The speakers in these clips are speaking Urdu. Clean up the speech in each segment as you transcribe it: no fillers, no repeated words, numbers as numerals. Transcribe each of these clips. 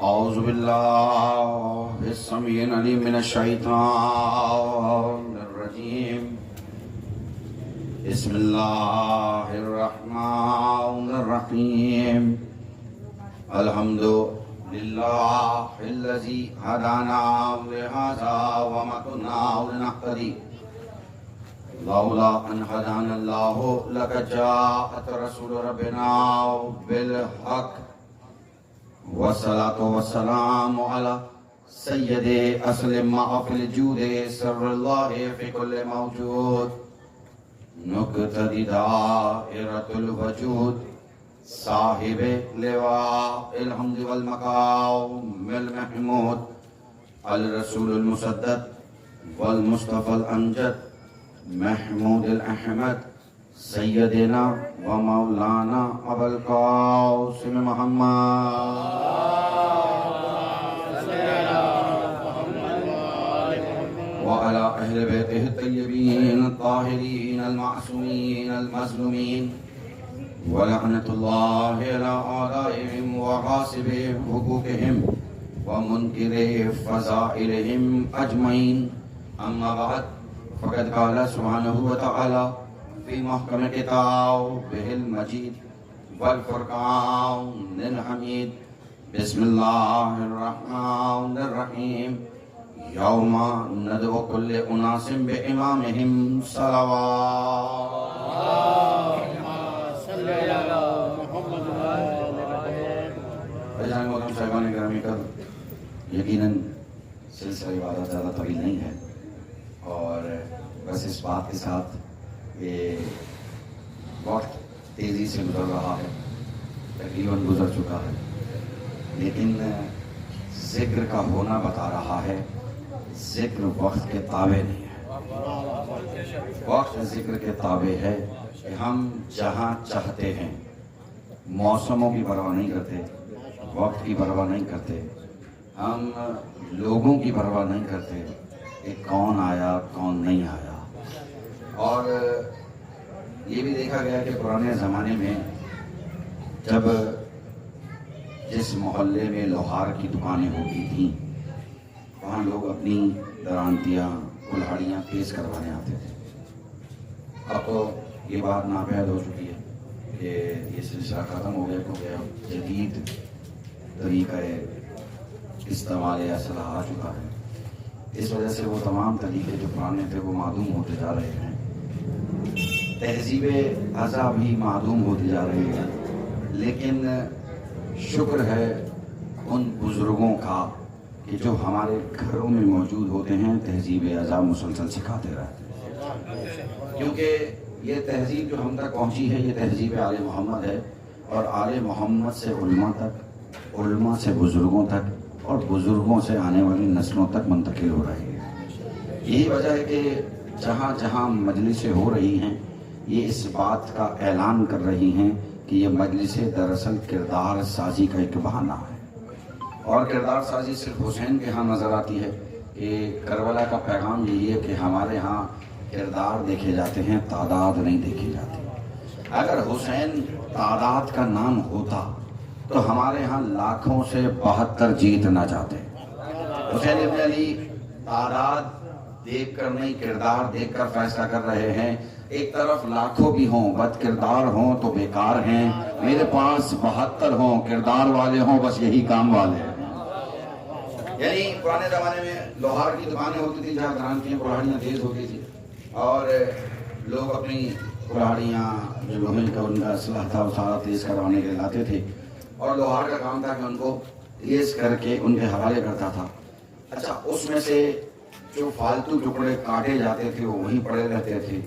أعوذ بالله السميع العليم من الشيطان الرجيم. بسم الله الرحمن الرحيم. الحمد لله الذي هدانا لهذا وما كنا لنهتدي لولا أن هدانا الله لقد جاءت رسول ربنا بالحق والصلاة والسلام على سيد أسلم ما في الجود سر الله في كل موجود نقتدي دائرة الوجود صاحب لواء الحمد والمقام المحمود الرسول المسدد والمصطفى الأمجد محمود الأحمد سيدنا ومولانا أبا القاسم محمد وعلى أهل بيته الطيبين الطاهرين المعصومين المظلومين ولعنة الله على أعدائهم وغاصب حقوقهم ومنكر فضائلهم أجمعين. أما بعد فقد قال سبحانه وتعالى في محكم كتابه المجيد والفرقان الحميد. بسم الله الرحمن الرحيم. يوم ندعو كل أناس بإمامهم صلوات. بجائے محترم صاحبان گرامی کا یقیناً سلسلہ عبادت زیادہ طویل نہیں ہے اور بس اس بات کے ساتھ کہ وقت تیزی سے گزر رہا ہے، تقریباً گزر چکا ہے، لیکن ذکر کا ہونا بتا رہا ہے ذکر وقت کے تابع نہیں ہے. وقت ذکر کے تابع ہے کہ ہم جہاں چاہتے ہیں، موسموں کی پرواہ نہیں کرتے، وقت کی پرواہ نہیں کرتے، ہم لوگوں کی پرواہ نہیں کرتے کہ کون آیا کون نہیں آیا. اور یہ بھی دیکھا گیا کہ پرانے زمانے میں جب جس محلے میں لوہار کی دکانیں ہوتی تھیں وہاں لوگ اپنی درانتیاں کلہاڑیاں تیز کروانے آتے تھے. اب تو یہ بات ناپید ہو چکی ہے کہ یہ سلسلہ ختم ہو گیا کیونکہ اب جدید طریقہ استعمال اسلحہ آ چکا ہے. اس وجہ سے وہ تمام طریقے جو پرانے تھے وہ معدوم ہوتے جا رہے ہیں. تہذیب ازا بھی معدوم ہوتی جا رہی ہے. لیکن شکر ہے ان بزرگوں کا کہ جو ہمارے گھروں میں موجود ہوتے ہیں، تہذیب ازا مسلسل سکھاتے رہتے ہیں. کیونکہ یہ تہذیب جو ہم تک پہنچی ہے یہ تہذیب آل محمد ہے، اور آل محمد سے علماء تک، علماء سے بزرگوں تک، اور بزرگوں سے آنے والی نسلوں تک منتقل ہو رہی ہے. یہی وجہ ہے کہ جہاں جہاں مجلسیں ہو رہی ہیں یہ اس بات کا اعلان کر رہی ہیں کہ یہ مجلسیں دراصل کردار سازی کا ایک بہانہ ہے. اور کردار سازی صرف حسین کے ہاں نظر آتی ہے کہ کربلا کا پیغام یہی ہے کہ ہمارے ہاں کردار دیکھے جاتے ہیں، تعداد نہیں دیکھی جاتی. اگر حسین تعداد کا نام ہوتا تو ہمارے ہاں لاکھوں سے 72 جیت نہ جاتے. حسین ابن علی تعداد دیکھ کر نہیں، کردار دیکھ کر فیصلہ کر رہے ہیں. ایک طرف لاکھوں بھی ہوں بد کردار ہوں تو بیکار ہیں، میرے پاس 72 ہوں کردار والے ہوں بس یہی کام والے ہیں. یعنی پرانے زمانے میں لوہار کی دکانیں ہوتی تھی جہاں درانتیاں کلاڑیاں تیز ہوتی تھی اور لوگ اپنی کلاڑیاں جو لوہے کا ان کا اسلحہ تھا وہ سارا تیز کروانے کے لیے لاتے تھے اور لوہار کا کام تھا کہ ان کو تیز کر کے ان کے حوالے کرتا تھا. اچھا، اس میں سے جو فالتو ٹکڑے کاٹے جاتے تھے وہ وہیں پڑے رہتے تھے.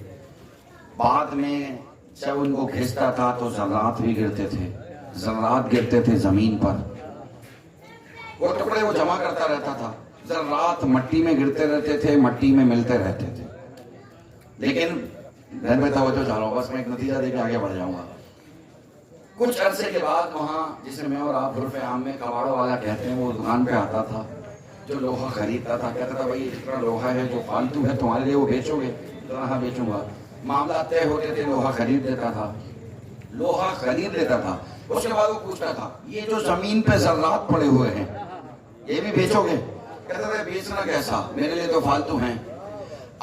بعد میں جب ان کو گھستا تھا تو ذرات بھی گرتے تھے، ذرات گرتے تھے زمین پر. وہ ٹکڑے وہ جمع کرتا رہتا تھا، ذرات مٹی میں گرتے رہتے تھے، مٹی میں ملتے رہتے تھے. لیکن ذہن میں توجہ چاہوں بس میں ایک نتیجہ دے کے آگے بڑھ جاؤں گا. کچھ عرصے کے بعد وہاں جسے میں اور آپ عرف عام میں کباڑوں والا کہتے ہیں وہ دکان پہ آتا تھا جو لوہا خریدتا تھا. کہتا تھا بھائی اتنا لوہا ہے جو فالتو ہے تمہارے لیے وہ بیچو گے؟ ہاں بیچوں گا. معاملہ طے ہوتے تھے، لوہا خرید لیتا تھا، لوہا خرید لیتا تھا. اس کے بعد وہ پوچھتا تھا یہ جو زمین پہ ذرات پڑے ہوئے ہیں یہ بھی بیچوگے؟ کہتا ہے بیچنا کیسا، میرے لیے تو فالتو ہیں۔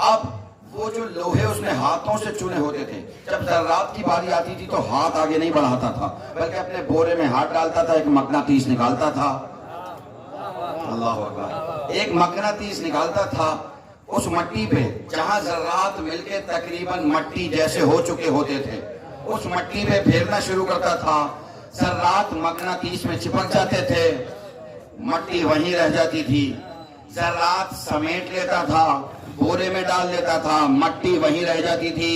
اب وہ جو لوہے اس نے ہاتھوں سے چنے ہوتے تھے، جب ذرات کی باری آتی تھی تو ہاتھ آگے نہیں بڑھاتا تھا، بلکہ اپنے بورے میں ہاتھ ڈالتا تھا، ایک مقناطیس نکالتا تھا، اللہ اکبر، ایک مقناطیس نکالتا تھا اس مٹی پہ جہاں ذرات مل کے تقریباً مٹی جیسے ہو چکے ہوتے تھے، اس مٹی پہ پھیرنا شروع کرتا تھا، ذرات مقناطیس میں چپک جاتے تھے، مٹی وہیں رہ جاتی تھی، ذرات سمیٹ لیتا تھا، بورے میں ڈال دیتا تھا، مٹی وہیں رہ جاتی تھی،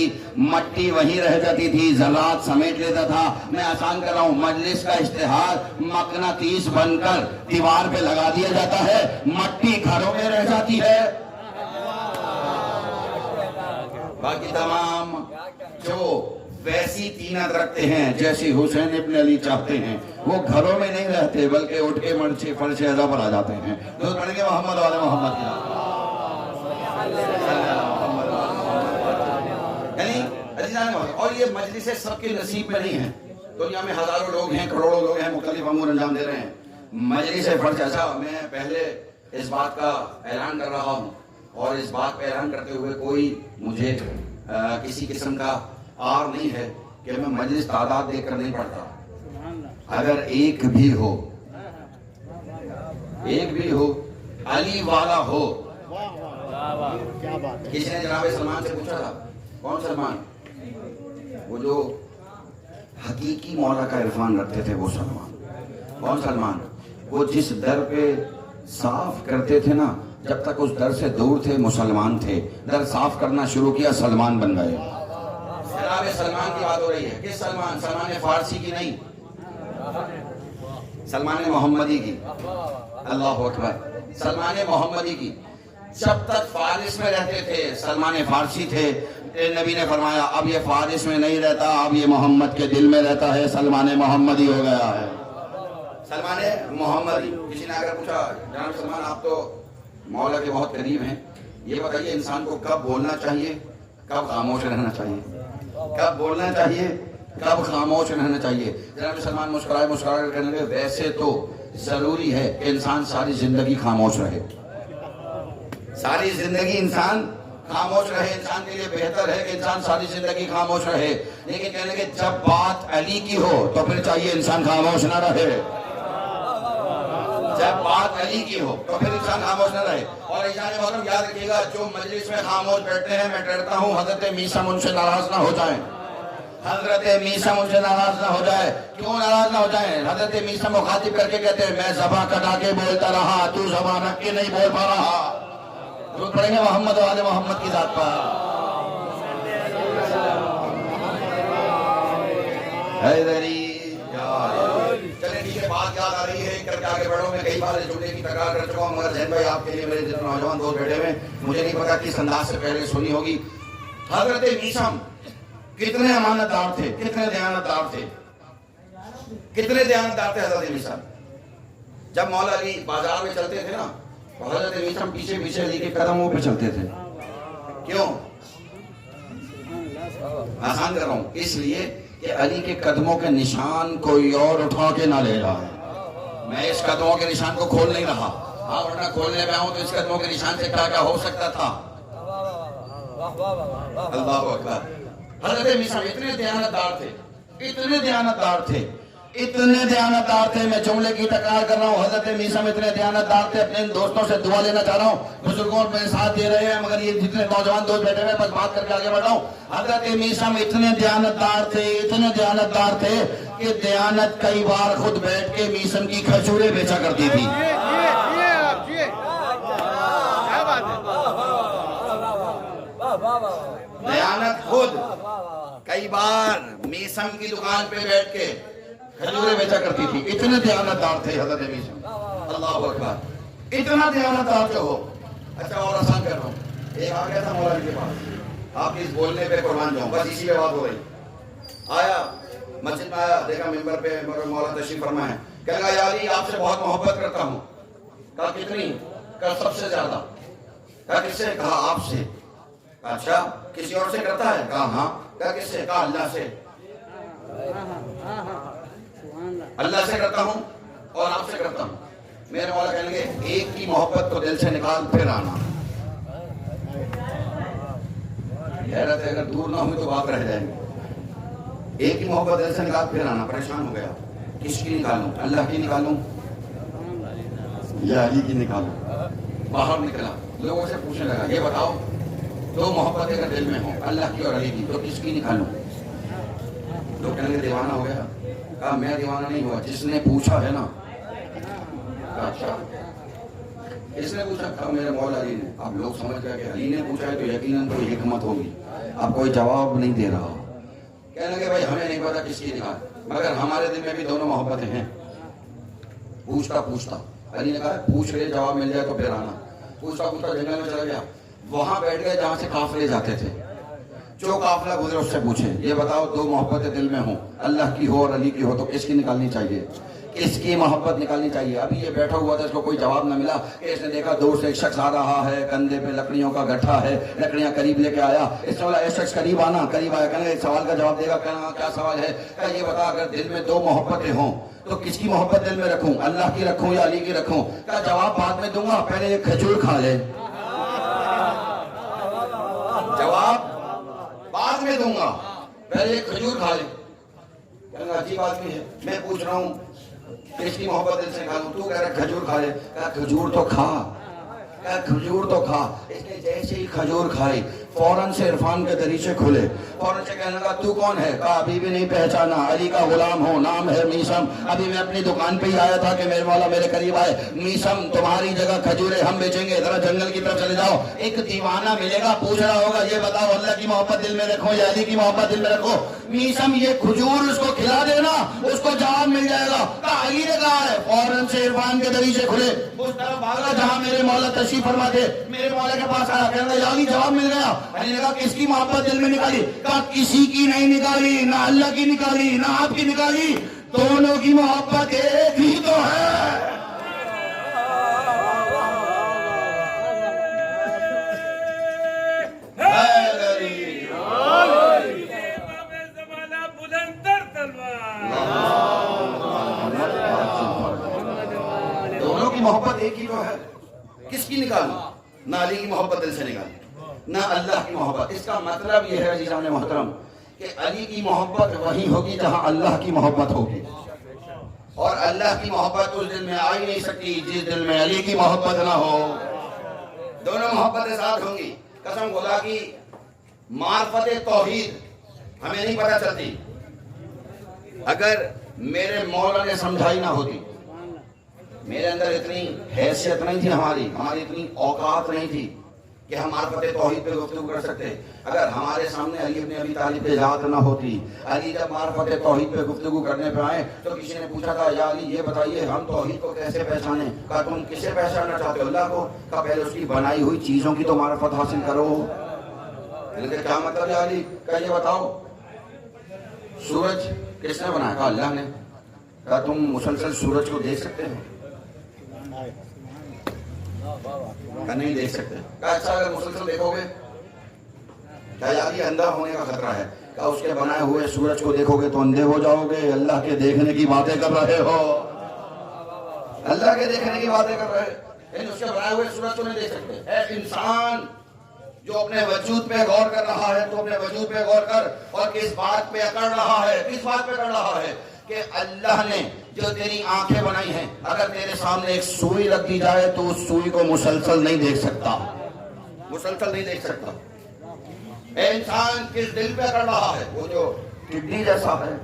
مٹی وہیں رہ جاتی تھی، ذرات سمیٹ لیتا تھا۔ میں آسان کر رہا ہوں، مجلس کا اشتہار مقناطیس بن کر دیوار پہ لگا دیا جاتا ہے، مٹی گھروں میں رہ جاتی ہے۔ باقی تمام جو ویسی تینت رکھتے ہیں جیسی حسین ابن علی چاہتے ہیں، وہ گھروں میں نہیں رہتے بلکہ اٹھ کے مرچے فرش اعضا پر آ جاتے ہیں۔ جو پڑھیں گے محمد والے محمد کی اور یہ مجلس سب کے نصیب میں نہیں ہے۔ دنیا میں ہزاروں لوگ ہیں، کروڑوں لوگ ہیں، مختلف امور انجام دے رہے ہیں۔ مجلس فرش اعضا میں پہلے اس بات کا اعلان کر رہا ہوں، اور اس بات پہ اعلان کرتے ہوئے کوئی مجھے کسی قسم کا آر نہیں ہے کہ میں مجلس تعداد دیکھ کر نہیں پڑھتا۔ اگر ایک بھی ہو علی والا ہو۔ کسی نے جناب سلمان سے پوچھا تھا، کون سلمان؟ وہ جو حقیقی مولا کا عرفان رکھتے تھے، وہ سلمان۔ کون سلمان؟ وہ جس در پہ صاف کرتے تھے نا، جب تک اس در سے دور تھے مسلمان تھے، در صاف کرنا شروع کیا سلمان بن گئے۔ جناب سلمان کی بات ہو رہی ہے۔ کس سلمان؟ سلمان فارسی کی نہیں، سلمان محمدی کی۔ اللہ اکبر، سلمان محمدی کی۔ جب تک فارس میں رہتے تھے سلمان فارسی تھے، نبی نے فرمایا اب یہ فارس میں نہیں رہتا، اب یہ محمد کے دل میں رہتا ہے، سلمان محمدی ہو گیا ہے۔ سلمان محمدی۔ کسی نے اگر پوچھا جناب سلمان آپ تو مولا کے بہت قریب ہیں، یہ بتائیے انسان کو کب بولنا چاہیے، کب خاموش رہنا چاہیے؟ کب بولنا چاہیے، کب خاموش رہنا چاہیے؟ جناب سلمان مسکرائے کہنے لگے ویسے تو ضروری ہے کہ انسان ساری زندگی خاموش رہے، ساری زندگی انسان خاموش رہے، انسان کے لیے بہتر ہے کہ انسان ساری زندگی خاموش رہے، لیکن کہنے لگے جب بات علی کی ہو تو پھر چاہیے انسان خاموش نہ رہے، جب بات علی کی ہو تو پھر انسان خاموش نہ رہے۔ اور ایشان محترم یاد رکھیے گا، جو مجلس میں خاموش بیٹھتے ہیں، میں ڈرتا ہوں حضرت میثم ان سے ناراض نہ ہو جائیں، حضرت میثم ان سے ناراض نہ ہو جائے۔ کیوں ناراض نہ ہو جائیں؟ حضرت میثم مخاطب کر کے کہتے ہیں میں زباں کٹا کے بولتا رہا، تو زباں رکھ کے نہیں بول پا رہا۔ درود پڑھیں گے محمد والے محمد کی ذات پر۔ حیدری چلیں ٹھیک ہے، بات یاد آ رہی ہے، کر کے آگے بڑھو۔ میں کئی بار جملے کی تکرار کر چکا ہوں، مگر ذہن بھائی آپ کے لیے میرے جتنے نوجوان دوست بیٹھے ہوئے، مجھے نہیں پتا کس انداز سے پہلے سنی ہوگی۔ حضرت میثم کتنے امانت دار تھے، کتنے دیانتدار تھے، کتنے دیانتدار تھے حضرت میثم۔ جب مولا علی بازار میں چلتے تھے نا، تو حضرت میثم پیچھے پیچھے علی کے قدموں پہ چلتے تھے۔ کیوں؟ آسان کر رہا ہوں، اس لیے کہ علی کے قدموں کے نشان کوئی اور اٹھا کے نہ لے رہا ہے۔ میں اس قدموں کے نشان کو کھول نہیں رہا، ہاں ورنہ کھولنے پہ آؤں تو اس قدموں کے نشان سے کیا کیا ہو سکتا تھا۔ اللہ اکبر۔ حضرت میثم اتنے دیانتدار تھے، اتنے دیانتدار تھے، اتنے دیانتدار تھے، میں جملے کی تکرار کر رہا ہوں، حضرت میثم اتنے دیانتدار تھے۔ اپنے دوستوں سے دعا لینا چاہ رہا ہوں، بزرگوں میں ساتھ دے رہے ہیں، مگر یہ جتنے نوجوان دوست بیٹھے ہوئے بس بات کر کے آگے بڑھ رہا ہوں۔ حضرت میثم اتنے دیانتدار تھے، اتنے دیانتدار تھے کہ دیانت کئی بار خود بیٹھ کے میثم کی کھجوریں بیچا کرتی تھی۔ دیانت خود کئی بار میثم کی دکان پہ بیٹھ کے کھجوریں بیچا کرتی تھی، اتنے دیانتدار تھے حضرت میثم۔ اللہ اکبر، اتنا دیانتدار جو ہو۔ اچھا اور آسان کر رہا ہوں، ایک آ گیا تھا مولا کے پاس، آپ اس بولنے پہ قربان جاؤں، بس اسی پہ بات ہو رہی۔ آیا مسجد میں، آیا، دیکھا ممبر پہ مولا تشریف فرما ہے، کہنے لگا یا علی آپ سے بہت محبت کرتا ہوں۔ کہا کتنی؟ کہا سب سے زیادہ۔ کہا کس سے؟ کہا آپ سے۔ اچھا کسی اور سے کرتا ہے؟ کہا ہاں۔ کہا کس سے؟ کہا اللہ سے۔ اللہ سے کرتا ہوں اور آپ سے کرتا ہوں۔ میرے مولا کہنے لگے ایک کی محبت کو دل سے نکال پھر آنا. حیرت ہے اگر دور نہ ہوئی تو بات رہ جائیں گے. ایک کی محبت دل سے نکال پھر آنا. پریشان ہو گیا, کس کی نکالوں, اللہ کی نکالوں یا علی کی نکالوں. باہر نکلا, لوگوں سے پوچھنے لگا یہ بتاؤ دو محبت اگر دل میں ہوں اللہ کی اور علی کی تو کس کی نکالوں. لوگ کہنے لگے دیوانہ ہو گیا. کہا میں دیوانہ نہیں ہوا, جس نے پوچھا ہے نا. اچھا اس نے پوچھا, کہا میرے مولا علی نے. اب لوگ سمجھ گئے کہ علی نے پوچھا ہے تو یقیناً کوئی حکمت ہوگی. اب کوئی جواب نہیں دے رہا. کہنے لگے بھائی ہمیں نہیں پتا کس کی نکال, مگر ہمارے دل میں بھی دونوں محبتیں ہیں. پوچھتا علی نے کہا پوچھ رہے, جواب مل جائے تو پھر آنا. پوچھتا جنگل میں چلا گیا. وہاں بیٹھ گئے جہاں سے قافلے جاتے تھے. جو قافلہ گزرے اس سے پوچھے یہ بتاؤ دو محبتیں دل میں ہوں اللہ کی ہو اور علی کی ہو تو کس کی نکالنی چاہیے, کس کی محبت نکالنی چاہیے. ابھی یہ بیٹھا ہوا تھا, اس کو کوئی جواب نہ ملا کہ اس نے دیکھا دور سے ایک شخص آ رہا ہے, کندھے پہ لکڑیوں کا گٹھا ہے, لکڑیاں قریب لے کے آیا. اس نے بولا اے شخص قریب آنا. قریب آیا, کہنے ایک سوال کا جواب دے گا. کہنا کیا سوال ہے؟ کہ یہ بتا اگر دل میں دو محبتیں ہوں تو کس کی محبت دل میں رکھوں, اللہ کی رکھوں یا علی کی رکھوں. کہا جواب بعد میں دوں گا, پہلے ایک کھجور کھا لے. جواب بعد میں دوں گا, پہلے ایک کھجور کھا لے. کہنا عجیب آدمی ہے, میں پوچھ رہا ہوں کس کی محبت دل سے نکالوں, تو کہہ رہا کھجور کھا لے. کہا کھجور تو کھا, کہا کھجور تو کھا. اس نے جیسے ہی کھجور کھائی فوراً سے عرفان کے دریچے کھلے. فوراً سے کہنے لگا تو کون ہے؟ کہا ابھی بھی نہیں پہچانا, علی کا غلام ہوں, نام ہے میسم. ابھی میں اپنی دکان پہ ہی آیا تھا کہ میرے مولا میرے قریب آئے. میسم تمہاری جگہ کھجوریں ہم بیچیں گے, ذرا جنگل کی طرف چلے جاؤ. ایک دیوانہ ملے گا, پوچھ رہا ہوگا یہ بتاؤ اللہ کی محبت دل میں رکھو یا علی کی محبت دل میں رکھو. میسم یہ کھجور اس کو کھلا دینا, اس کو جواب مل جائے گا. کہا علی نے کہا ہے. فوراً سے عرفان کے دریچے کھلے, اس طرف بھاگا جہاں میرے مولا تشریف فرما تھے. میرے مولا کے پاس آیا, کہنے لگا یا علی جواب مل گیا. علی نے کہا کس کی محبت دل میں نکالی؟ کہا کسی کی نہیں نکالی, نہ اللہ کی نکالی نہ آپ کی نکالی, دونوں کی محبت ایک ہی تو ہے. دونوں کی محبت ایک ہی تو ہے. کس کی نکالی؟ نہ علی کی محبت دل سے نکالی نہ اللہ کی محبت. اس کا مطلب یہ ہے عزیزان محترم کہ علی کی محبت وہی ہوگی جہاں اللہ کی محبت ہوگی, اور اللہ کی محبت اس دل میں آ ہی نہیں سکتی جس دل میں علی کی محبت نہ ہو. دونوں محبتیں ساتھ ہوں گی. قسم خدا کی معرفت توحید ہمیں نہیں پتہ چلتی اگر میرے مولا نے سمجھائی نہ ہوتی. میرے اندر اتنی حیثیت نہیں تھی, ہماری اتنی اوقات نہیں تھی کہ ہم معرفت توحید پہ گفتگو کر سکتے. اگر ہمارے سامنے علی ابن ابی طالب پہ ذات نہ ہوتی, علی جب معرفت توحید پہ گفتگو کرنے پہ آئے تو کسی نے پوچھا تھا یا علی یہ بتائیے ہم توحید کو کیسے پہچانیں؟ کہا تم کسے پہچاننا چاہتے ہو, اللہ کو؟ کہا پہلے اس کی بنائی ہوئی چیزوں کی تو معرفت حاصل کرو. کیا مطلب ہے علی؟ کہا یہ بتاؤ سورج کس نے بنایا؟ کہا اللہ نے. کہا تم مسلسل سورج کو دیکھ سکتے ہو؟ نہیں دیکھ سکتے. کہا اچھا اگر مسلسل دیکھو گے کیا یہ اندھا ہونے کا خطرہ ہے؟ کہا اس کے بنائے ہوئے سورج کو دیکھو گے تو اندھے ہو جاؤ گے. اللہ کے دیکھنے کی باتیں کر رہے ہو, اللہ کے دیکھنے کی باتیں کر رہے, لیکن اس کے بنائے ہوئے سورج کو نہیں دیکھ سکتے. اے انسان جو اپنے وجود پہ غور کر رہا ہے تو اپنے وجود پہ غور کر, اور کس بات پہ کر رہا ہے, کس بات پہ کر رہا ہے کہ اللہ نے جو تیری آنکھیں بنائی ہیں اگر تیرے سامنے ایک سوئی رکھ دی جائے تو اس سوئی کو مسلسل نہیں دیکھ سکتا, مسلسل نہیں دیکھ سکتا. اے انسان کس دل پہ کر رہا ہے, وہ جو کڈنی جیسا ہے.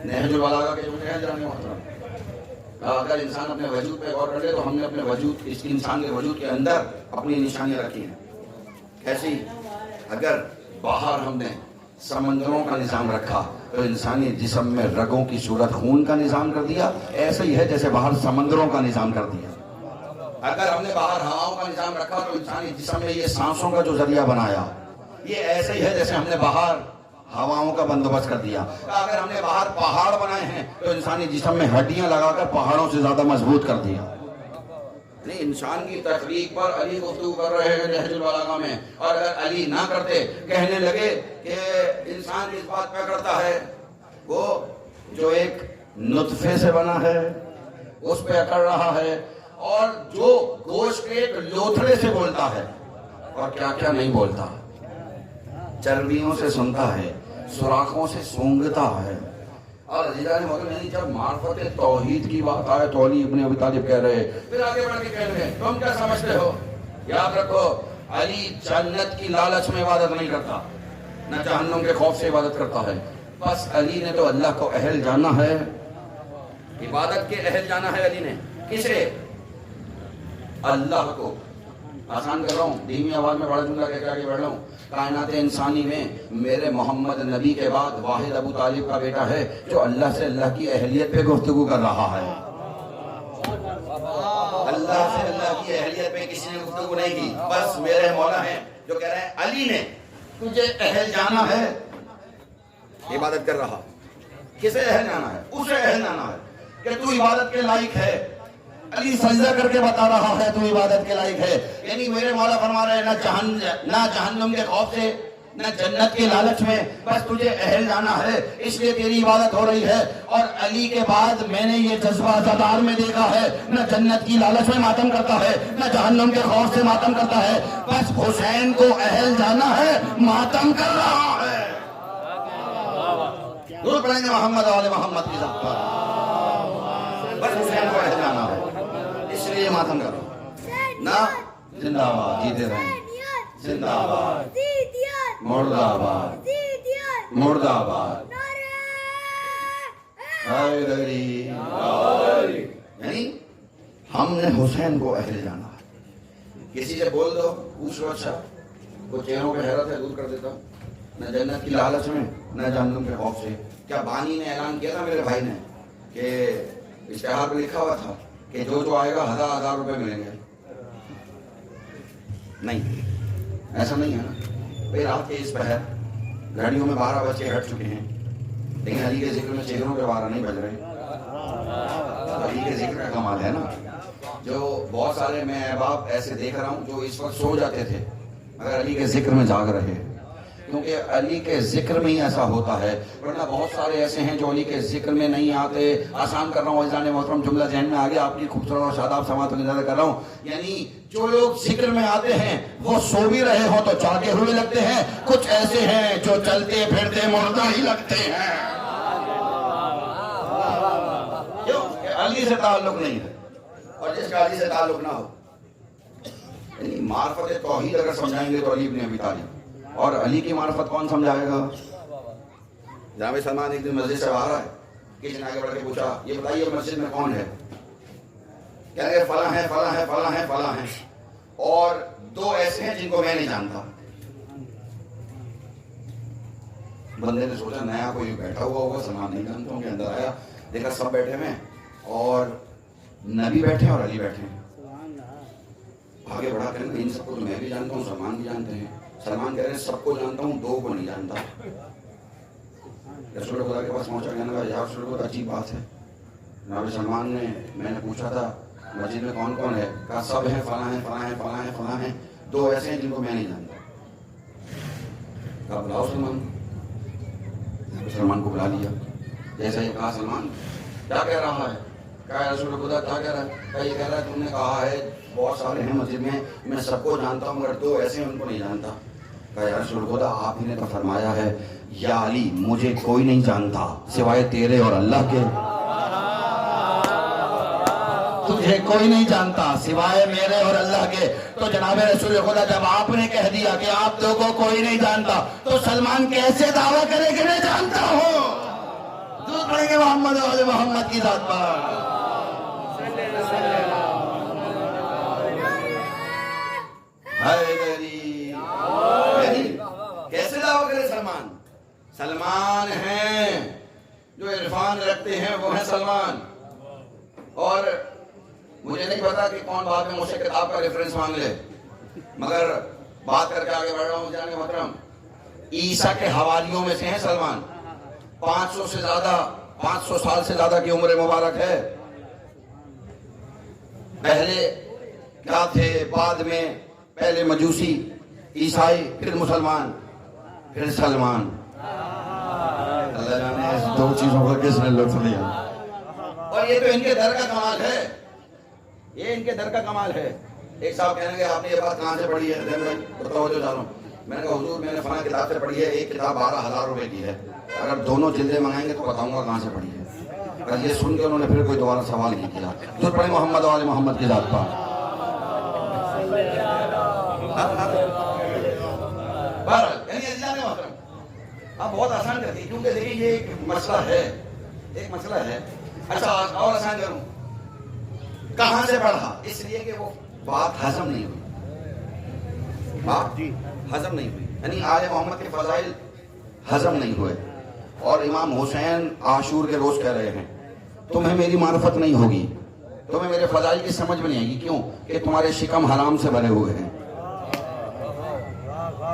نہج البلاغہ کے جو نہج اگر انسان اپنے وجود پہ غور کر لے تو ہم نے اپنے وجود, اس انسان کے وجود کے اندر اپنی نشانیاں رکھی ہیں. کیسی؟ اگر باہر ہم نے سمندروں کا نظام رکھا تو انسانی جسم میں رگوں کی صورت خون کا نظام کر دیا, ایسا ہی ہے جیسے باہر سمندروں کا نظام کر دیا. اگر ہم نے باہر ہواؤں کا نظام رکھا تو انسانی جسم میں یہ سانسوں کا جو ذریعہ بنایا یہ ایسے ہی ہے جیسے ہم نے باہر ہواؤں کا بندوبست کر دیا. اگر ہم نے باہر پہاڑ بنائے ہیں تو انسانی جسم میں ہڈیاں لگا کر پہاڑوں سے زیادہ مضبوط کر دیا. نہیں, انسان کی تخلیق پر علی گفتگو کر رہے ہیں نہج البلاغہ میں, اور اگر علی نہ کرتے کہنے لگے کہ انسان اس بات پہ کرتا ہے وہ جو ایک نطفے سے بنا ہے اس پہ اکڑ رہا ہے، اور جو گوشت کے ایک لوتھڑے سے بولتا ہے اور کیا کیا نہیں بولتا، چربیوں سے سنتا ہے، سوراخوں سے سونگتا ہے۔ اور عزیزان محترم، یعنی جب معرفت توحید کی بات آئے تو علی ابن ابی طالب کہہ رہے، پھر آگے بڑھ کے کہہ رہے ہیں تم کیا سمجھتے ہو؟ یاد رکھو، علی جنت کی لالچ میں عبادت نہیں کرتا، نہ جہنم کے خوف سے عبادت کرتا ہے، بس علی نے تو اللہ کو اہل جانا ہے، عبادت کے اہل جانا ہے علی نے۔ کسے؟ اللہ کو۔ آسان کر رہا ہوں، دھیمی آواز میں بڑا جملہ کہہ کے آگے بڑھ رہا ہوں۔ کائنات انسانی میں میرے محمد نبی کے بعد واحد ابو طالب کا بیٹا ہے جو اللہ سے اللہ کی اہلیت پہ گفتگو کر رہا ہے۔ اللہ سے اللہ کی اہلیت پہ کسی نے گفتگو نہیں کی، بس میرے مولا ہیں جو کہہ رہے ہیں علی نے تجھے اہل جانا ہے، عبادت کر رہا۔ کسے اہل جانا ہے؟ اسے اہل جانا ہے کہ تو عبادت کے لائق ہے۔ علی سجدہ کر کے بتا رہا ہے تو عبادت کے لائق ہے، یعنی میرے مولا فرما رہے ہیں نہ جہنم کے خوف سے نہ جنت کے لالچ میں، بس تجھے اہل جانا ہے، اس لیے تیری عبادت ہو رہی ہے۔ اور علی کے بعد میں نے یہ جذبہ زدار میں دیکھا ہے، نہ جنت کی لالچ میں ماتم کرتا ہے، نہ جہنم کے خوف سے ماتم کرتا ہے، بس حسین کو اہل جانا ہے، ماتم کر رہا ہے۔ درود پڑھیں گے محمد آل محمد کی ذات پر، بس حسین کو اہل جانا ہے، اس لیے ماتم کرو نہ۔ زندہ آباد، جیتے رہیں، زندہ آباد، مرد آباد، مرد آباد، حیدری۔ یعنی ہم نے حسین کو اہل جانا ہے۔ کسی سے بول دو، پوچھ لو، اچھا وہ چہروں پہ حیرت ہے، دور کر دیتا ہوں، نہ جنت کی لالچ میں نہ جہنم کے خوف سے۔ کیا بانی نے اعلان کیا تھا میرے بھائی نے کہ اشتہار پہ لکھا ہوا تھا کہ جو آئے گا 1000 روپے ملیں گے؟ نہیں، ایسا نہیں ہے نا بھائی۔ رات کے اس پہر گھڑیوں میں 12 بج کے ہٹ چکے ہیں، لیکن علی کے ذکر میں چہروں پہ 12 نہیں بج رہے۔ علی کے ذکر کا کمال ہے نا، جو بہت سارے میں احباب ایسے دیکھ رہا ہوں جو اس وقت سو جاتے تھے مگر علی کے ذکر میں جاگ رہے، کیونکہ علی کے ذکر میں ہی ایسا ہوتا ہے، ورنہ بہت سارے ایسے ہیں جو علی کے ذکر میں نہیں آتے۔ آسان کر رہا ہوں عزیزان محترم، جملہ ذہن میں آ گیا، آپ کی خوبصورت اور شاداب سماعت کو نظر کر رہا ہوں۔ یعنی جو لوگ ذکر میں آتے ہیں وہ سو بھی رہے ہوں تو جاگے ہوئے لگتے ہیں، کچھ ایسے ہیں جو چلتے پھرتے مردہ ہی لگتے ہیں۔ کیوں؟ کہ علی سے تعلق نہیں ہے، اور جس کا علی سے تعلق نہ ہو، یعنی معرفت توحید اگر سمجھائیں گے تو علی ابن ابی طالب، اور علی کی معرفت کون سمجھائے گا؟ جناب سلمان ایک دن مسجد سے باہر آئے، کسی نے آگے بڑھ کے پوچھا یہ بتائیے مسجد میں کون ہے؟ کہہ رہے فلاں ہیں فلاں ہیں فلاں ہیں فلاں ہیں، اور 2 ایسے ہیں جن کو میں نہیں جانتا۔ بندے نے سوچا نیا کوئی بیٹھا ہوا ہوگا، سلمان نہیں جانتا ہوں، کہ اندر آیا دیکھا سب بیٹھے ہوئے ہیں اور نبی بیٹھے ہیں اور علی بیٹھے ہیں۔ آگے بڑھا کر ان سب کو تو میں بھی جانتا ہوں، سلمان بھی جانتے ہیں۔ سلمان کہہ رہے ہیں سب کو جانتا ہوں، 2 کو نہیں جانتا۔ رسول خدا کے پاس پہنچا، کہنے لگا یا رسول خدا عجیب بات ہے، جناب سلمان نے، میں نے پوچھا تھا مسجد میں کون کون ہے، کہا سب ہیں، فلاں ہیں فلاں ہیں فلاں ہیں فلاں ہیں، 2 ایسے ہیں جن کو میں نہیں جانتا۔ کہا بلاؤ سلمان، سلمان کو بلا لیا۔ جیسا یہ کہا سلمان کیا کہہ رہا ہے؟ کہا رسول خدا کیا کہہ رہا ہے؟ کہا یہ کہہ رہا ہے تم نے کہا ہے بہت سارے ہیں مسجد میں سب کو جانتا ہوں مگر 2 ایسے ہیں ان کو نہیں جانتا۔ کہا یا رسول خدا آپ ہی نے تو فرمایا ہے یا علی مجھے کوئی نہیں جانتا سوائے تیرے اور اللہ کے، تجھے کوئی نہیں جانتا سوائے میرے اور اللہ کے۔ تو جناب رسول خدا جب آپ نے کہہ دیا کہ آپ 2 کو کوئی نہیں جانتا تو سلمان کیسے دعویٰ کرے کہ میں جانتا ہوں؟ درود پڑھیں گے محمد اور محمد کی ذات پر۔ حیدری کیسے دعویٰ کرے سلمان؟ سلمان ہیں جو عرفان رکھتے ہیں، وہ ہیں سلمان۔ اور مجھے نہیں پتا کہ کون بعد میں مجھ سے کتاب کا ریفرنس مانگ لے، مگر بات کر کے آگے بڑھ رہا ہوں جانے محترم، عیسیٰ کے حواریوں میں سے ہیں سلمان۔ 500 سال سے زیادہ کی عمر مبارک ہے۔ پہلے کیا تھے، بعد میں پہلے مجوسی، عیسائی، پھر مسلمان، پھر سلمان۔ اللہ جانے اس 2 چیزوں کا کس نے لطف لیا۔ اور اور یہ تو ان کے در کا کمال ہے، یہ ان کے در کا کمال ہے۔ ایک صاحب کہنے لگے آپ نے یہ بات کہاں سے پڑھی ہے؟ بتاؤ جو جانو۔ میں نے کہا حضور میں نے فلاں کتاب سے پڑھی ہے، ایک کتاب 12,000 روپے کی ہے، اگر دونوں جلدیں منگائیں گے تو بتاؤں گا کہاں سے پڑھی ہے۔ اگر یہ سن کے انہوں نے پھر کوئی دوبارہ سوال نہیں کیا۔ تو پڑھے محمد و آل محمد کی ذات پر۔ اب بہت آسان کرتی ہے کیونکہ دیکھیں یہ ایک مسئلہ ہے، ایک مسئلہ ہے۔ اچھا اور آسان کروں، کہاں سے پڑھا؟ اس لیے کہ وہ بات ہضم نہیں ہوئی، بات ہضم نہیں ہوئی، یعنی آل محمد کے فضائل ہضم نہیں ہوئے۔ اور امام حسین عاشور کے روز کہہ رہے ہیں تمہیں میری معرفت نہیں ہوگی، تمہیں میرے فضائل کی سمجھ میں نہیں آئے گی، کیوں کہ تمہارے شکم حرام سے بھرے ہوئے ہیں۔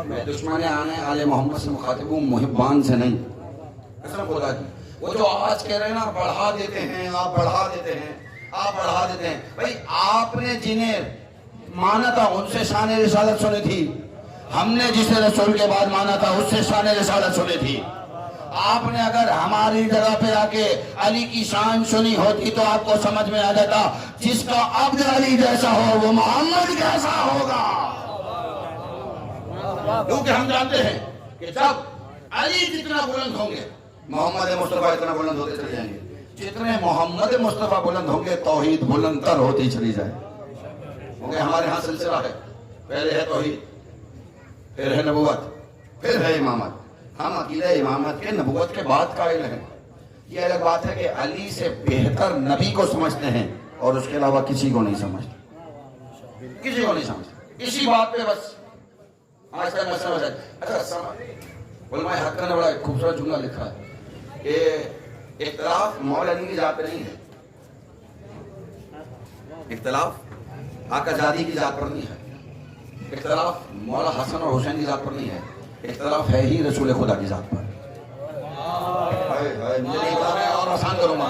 میں دشمن آل محمد سے مخاطب ہوں، محبان سے نہیں، قسم خدا کی۔ وہ جو آج کہہ رہے ہیں نا بڑھا دیتے ہیں، آپ بڑھا دیتے ہیں، آپ بڑھا دیتے ہیں، بھائی آپ نے جنہیں مانا تھا ان سے شان رسالت سنی تھی، ہم نے جسے رسول کے بعد مانا تھا اس سے شان رسالت سنی تھی۔ آپ نے اگر ہماری جگہ پہ آ کے علی کی شان سنی ہوتی تو آپ کو سمجھ میں آ جاتا جس کا عبد علی جیسا ہو وہ محمد کیسا ہوگا۔ کیونکہ ہم جانتے ہیں کہ جب علی جتنا بلند ہوں گے محمد مصطفیٰ اتنا بلند ہوتے چلے جائیں گے، جتنے محمد مصطفیٰ بلند ہوں گے توحید بلند تر ہوتی چلی جائے۔ کیونکہ ہمارے ہاں سلسلہ ہے، پہلے ہے توحید، پھر ہے نبوت، پھر ہے امامت۔ ہم عقیدہ امامت کے نبوت کے بعد قائل ہیں۔ یہ الگ بات ہے کہ علی سے بہتر نبی کو سمجھتے ہیں اور اس کے علاوہ کسی کو نہیں سمجھتے، کسی کو نہیں سمجھتے، اسی بات پہ بس آج تک مسئلہ ہے۔ اچھا علماء حق نے بڑا ایک خوبصورت جملہ لکھا ہے کہ اختلاف مولا علی کی ذات پہ نہیں ہے، اختلاف آقا زادی کی ذات پر نہیں ہے، اختلاف مولا حسن اور حسین کی ذات پر نہیں ہے، اختلاف ہے ہی رسول خدا کی ذات پر۔ مجھے نہیں پتا، میں اور آسان کروں گا،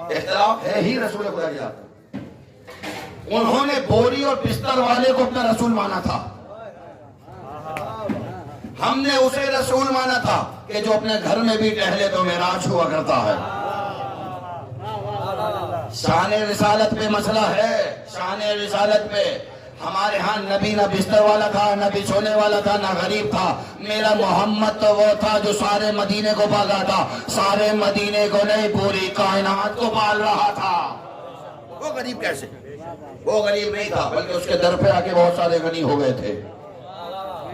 اختلاف ہے ہی رسول خدا کی ذات پر۔ انہوں نے بوری اور بستر والے کو اپنا رسول مانا تھا، ہم نے اسے رسول مانا تھا کہ جو اپنے گھر میں بھی ٹہلے تو معراج ہوا کرتا ہے۔ شان رسالت پہ مسئلہ ہے، شان رسالت پہ۔ ہمارے ہاں نبی نہ بستر والا تھا، نہ بچھونے والا تھا، نہ غریب تھا۔ میرا محمد تو وہ تھا جو سارے مدینے کو پالا تھا، سارے مدینے کو نہیں پوری کائنات کو پال رہا تھا۔ وہ غریب کیسے؟ وہ غریب نہیں تھا بلکہ اس کے در پہ آ کے بہت سارے غنی ہو گئے تھے،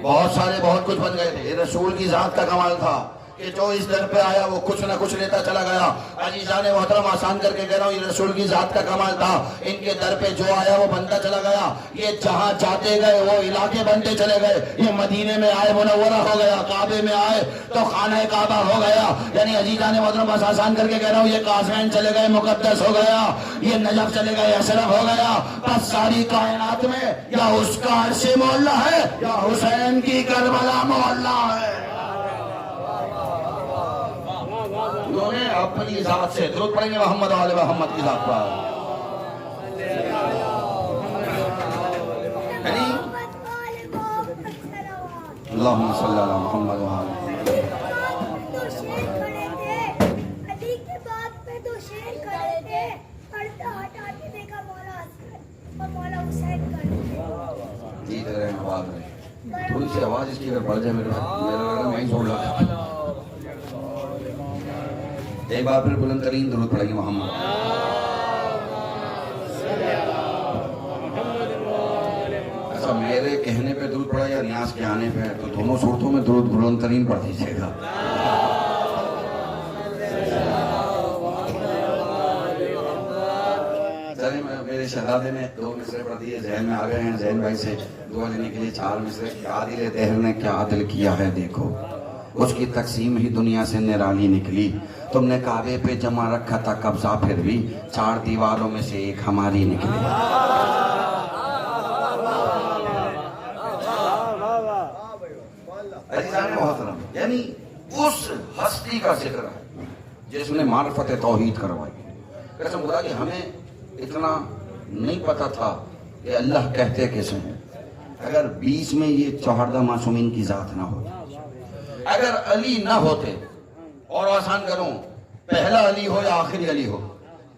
بہت سارے بہت کچھ بن گئے تھے۔ یہ رسول کی ذات کا کمال تھا کہ جو اس در پہ آیا وہ کچھ نہ کچھ لیتا چلا گیا۔ عزیزان محترم آسان کر کے کہہ رہا ہوں، یہ رسول کی ذات کا کمال تھا، ان کے در پہ جو آیا وہ بنتا چلا گیا۔ یہ جہاں جاتے گئے وہ علاقے بنتے چلے گئے۔ یہ مدینے میں آئے منورہ ہو گیا، کعبے میں آئے تو خانہ کعبہ ہو گیا۔ یعنی عزیزان محترم آسان کر کے کہہ رہا ہوں، یہ قاسمین چلے گئے مقدس ہو گیا، یہ نجف چلے گئے اشرف ہو گیا۔ بس ساری کائنات میں یا اس کا عرش معلّہ ہے یا حسین کی کربلا معلّہ ہے۔ انہوں نے اپنی ذات سے درود پڑھیں گے محمد و آل محمد کی ذات پر۔ اللہم صلی اللہ محمد و آل محمد۔ دو شیر کھڑے تھے، علی کے بعد پہ دو شیر کھڑے تھے، پردہ ہٹا کے دیکھا مولا حسن اور مولا حسین کھڑے تھے۔ جیت رہے ہیں آواز میں، تھوڑی سی آواز اس کی اگر بڑھ جائے میرا میں ہی چھوڑ لگا۔ ایک بار پھر بلند ترین درود پڑھیں گے محمد۔ اچھا میرے کہنے پہ درود پڑھا یا نیاز کے آنے پہ، تو دونوں صورتوں میں درود بلند ترین پڑھ دیجیے گا۔ چلیں میرے شہزادے نے 2 مصرے پڑھ دیے، ذہن میں آ گئے ہیں، ذہن بھائی سے دعا لینے کے لیے 4 مصرے۔ عادل دہر نے کیا عدل کیا ہے دیکھو، اس کی تقسیم ہی دنیا سے نرالی نکلی۔ تم نے کعبے پہ جمع رکھا تھا قبضہ، پھر بھی 4 دیواروں میں سے ایک ہماری نکلی۔ عزیزان محترم، یعنی اس ہستی کا ذکر ہے جس نے معرفت توحید کروائی۔ قسم خدا کہ ہمیں اتنا نہیں پتا تھا کہ اللہ کہتے کیسے ہیں۔ اگر بیچ میں یہ 14 معصومین کی ذات نہ ہوتی، اگر علی نہ ہوتے، اور آسان کروں پہلا علی ہو یا آخری علی ہو،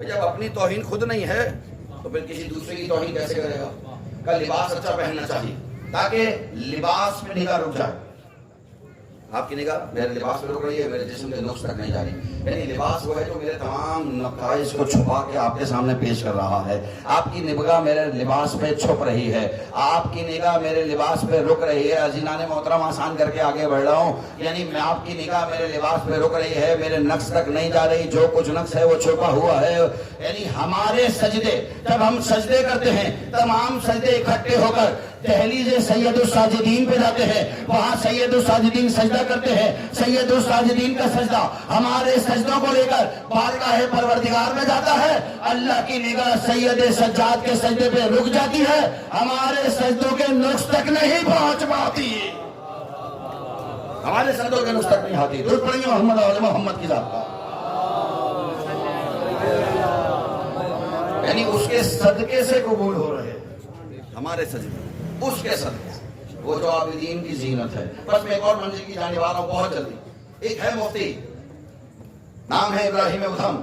جب اپنی توہین خود نہیں ہے تو پھر کسی دوسرے کی توہین کیسے کرے گا؟ کا لباس اچھا پہننا چاہیے تاکہ لباس پہ نگاہ رک جائے. آپ کی نگاہ میرے لباس پہ رک رہی ہے, میرے جسم کے نقص تک نہیں جا رہی. یعنی لباس وہ ہے جو میرے تمام نقائص کو چھپا کے آپ کے سامنے پیش کر رہا ہے. آپ کی نگاہ میرے لباس پہ چھپ رہی ہے, آپ کی نگاہ میرے لباس پہ رک رہی ہے. عزیزان محترم آسان کر کے آگے بڑھ رہا ہوں, یعنی میں آپ کی نگاہ میرے لباس پہ رک رہی ہے, میرے نقص تک نہیں جا رہی. جو کچھ نقص ہے وہ چھپا ہوا ہے. یعنی ہمارے سجدے, جب ہم سجدے کرتے ہیں تمام سجدے اکٹھے ہو کر دہلیز سید الساجدین پہ جاتے ہیں, وہاں سید الساجدین سجدہ کرتے ہیں. سید الساجدین کا سجدہ ہمارے سجدوں کو لے کر بارگاہ پروردگار میں جاتا ہے. اللہ کی نگاہ سید سجاد کے سجدے پہ رک جاتی ہے, ہمارے سجدوں کے نقص تک نہیں پہنچ پاتی. ہمارے سجدوں کے نقص تک نہیں آتی. درود پڑھیں گے محمد علی محمد کی ذات کا. یعنی اس کے صدقے سے قبول ہو رہے ہمارے سجدے, اس کے صدقے سے. وہ جو عابدین کی زینت ہے. بس میں ایک اور منزل کی جانے والا ہوں بہت جلدی. ایک ہے مفتی, نام ہے ابراہیم ادھم,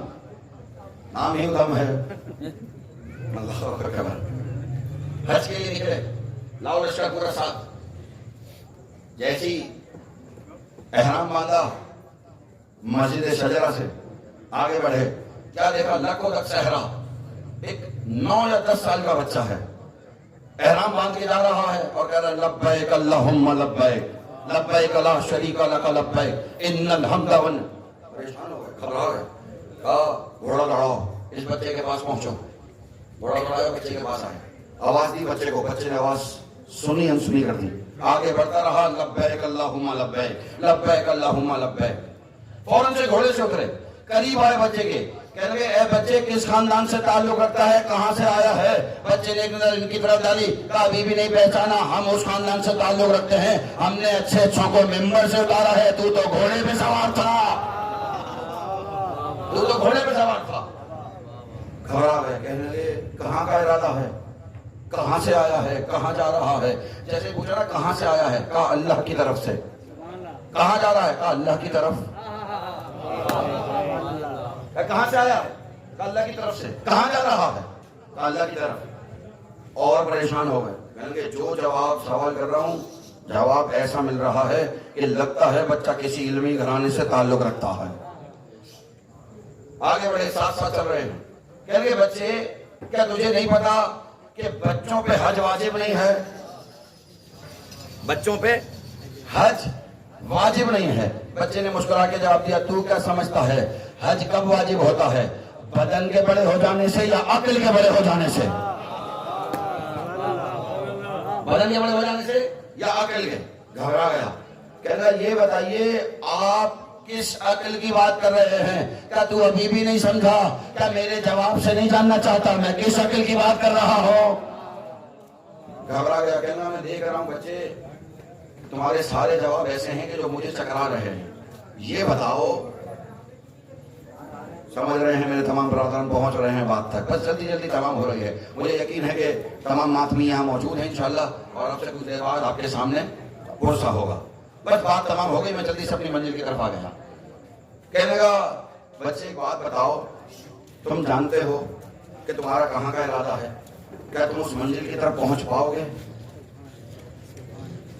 نام ہی ادھم ہے. اللہ اکبر. حج کے لیے نکلے, لاؤ لشکر پورا ساتھ. جیسی احرام باندھا, مسجد شجرہ سے آگے بڑھے, کیا دیکھا؟ لکھوں تک صحرا. ایک 9 یا 10 سال کا بچہ ہے, احرام باندھ کے جا رہا ہے اور کہہ رہا ہے لبیک اللہم لبیک لبیک لا شریک لک لبیک ان الحمد ون. پریشان ہو گئے, گھبرا گئے. کہا گھوڑا لڑاؤ, اس بچے کے پاس پہنچو. گھوڑا لڑایا, بچے کے پاس آئے, آواز دی بچے کو. بچے نے آواز سنی انسنی کر دی. آگے بڑھتا رہا, لبیک اللہم لبیک لبیک اللہم لبیک. فوراً سے گھوڑے سے اترے, قریب آئے بچے کے. کہنے لگے اے بچے کس خاندان سے تعلق رکھتا ہے, کہاں سے آیا ہے؟ بچے نے ایک نظر ان کی طرف ڈالی, کہا ابھی بھی نہیں پہچانا, ہم اس خاندان سے تعلق رکھتے ہیں, ہم نے اچھے اچھوں کو ممبر سے اتارا ہے, تو گھوڑے پہ سوار تھا, تو گھوڑے پہ سوار تھا. گھبرا گئے, کہنے لگے کہاں کا ارادہ ہے, کہاں سے آیا ہے, کہاں جا رہا ہے؟ جیسے پوچھ رہا کہاں سے آیا ہے, کہا اللہ کی طرف سے. کہاں جا رہا ہے, کہا اللہ کی طرف. کہاں سے آیا ہے, کہا اللہ کی طرف سے. کہاں جا رہا ہے, کہا اللہ کی طرف. اور پریشان ہو گئے, کہنے لگے جو جواب سوال کر رہا ہوں جواب ایسا مل رہا ہے کہ لگتا ہے بچہ کسی علمی گھرانے سے تعلق رکھتا ہے. آگے بڑے, ساتھ ساتھ چل رہے ہیں. کہنے لگے بچے کیا تجھے نہیں پتا کہ بچوں پہ حج واجب نہیں ہے؟ بچوں پہ حج واجب نہیں ہے. بچے نے مسکرا کے جواب دیا, تو کیا سمجھتا ہے حج کب واجب ہوتا ہے, بدن کے بڑے ہو جانے سے یا عقل کے بڑے ہو جانے سے؟ بدن کے بڑے ہو جانے سے یا عقل کے؟ گھبرا گیا. کہنا یہ بتائیے آپ کس عقل کی بات کر رہے ہیں, کیا تو ابھی بھی نہیں سمجھا, کیا میرے جواب سے نہیں جاننا چاہتا میں کس عقل کی بات کر رہا ہوں؟ گھبرا گیا. کہنا میں دیکھ رہا ہوں بچے تمہارے سارے جواب ایسے ہیں کہ جو مجھے چکرا رہے ہیں, یہ بتاؤ. سمجھ رہے ہیں میرے تمام برادران, پہنچ رہے ہیں بات تک, بس جلدی جلدی تمام ہو رہی ہے. مجھے یقین ہے کہ تمام ماتمی یہاں موجود ہیں انشاءاللہ, اور اب سے کچھ دیر بعد آپ کے سامنے پرسہ ہوگا. بس بات تمام ہو گئی, میں جلدی سے اپنی منزل کی طرف آ گیا. کہنے لگا بچے ایک بات بتاؤ, تم جانتے ہو کہ تمہارا کہاں کا ارادہ ہے, کیا تم اس منزل کی طرف پہنچ پاؤ گے؟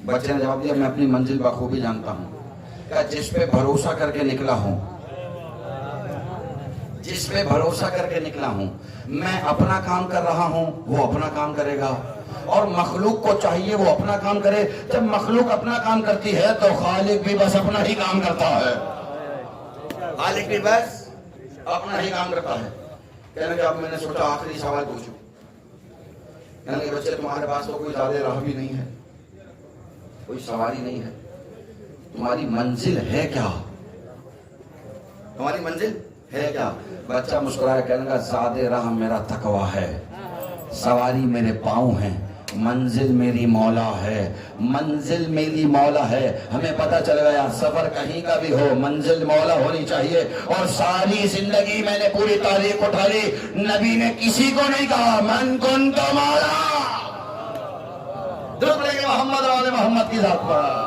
بچے نے جواب دیا میں اپنی منزل بخوبی جانتا ہوں, کیا جس پہ بھروسہ کر کے نکلا ہوں, جس پہ بھروسہ کر کے نکلا ہوں, میں اپنا کام کر رہا ہوں وہ اپنا کام کرے گا, اور مخلوق کو چاہیے وہ اپنا کام کرے. جب مخلوق اپنا کام کرتی ہے تو خالق بھی بس اپنا ہی کام کرتا ہے, خالق بھی بس اپنا ہی کام کرتا ہے. کہنے کہ اب میں نے سوچا آخری سوال پوچھوں. کہنے کہ بچے تمہارے پاس تو کوئی زیادہ راہ بھی نہیں ہے, کوئی سواری نہیں ہے, تمہاری منزل ہے کیا, تمہاری منزل ہے کیا؟ بچہ مسکرایا, کہنے کا زیادہ راہ میرا تقویٰ ہے, سواری میرے پاؤں ہیں, منزل میری مولا ہے, منزل میری مولا ہے. ہمیں پتہ چل گیا سفر کہیں کا بھی ہو منزل مولا ہونی چاہیے. اور ساری زندگی میں نے پوری تاریخ اٹھا لی, نبی نے کسی کو نہیں کہا من کنت مولا. درود پڑھیں گے محمد اور محمد کی ذات پر.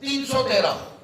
313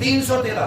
313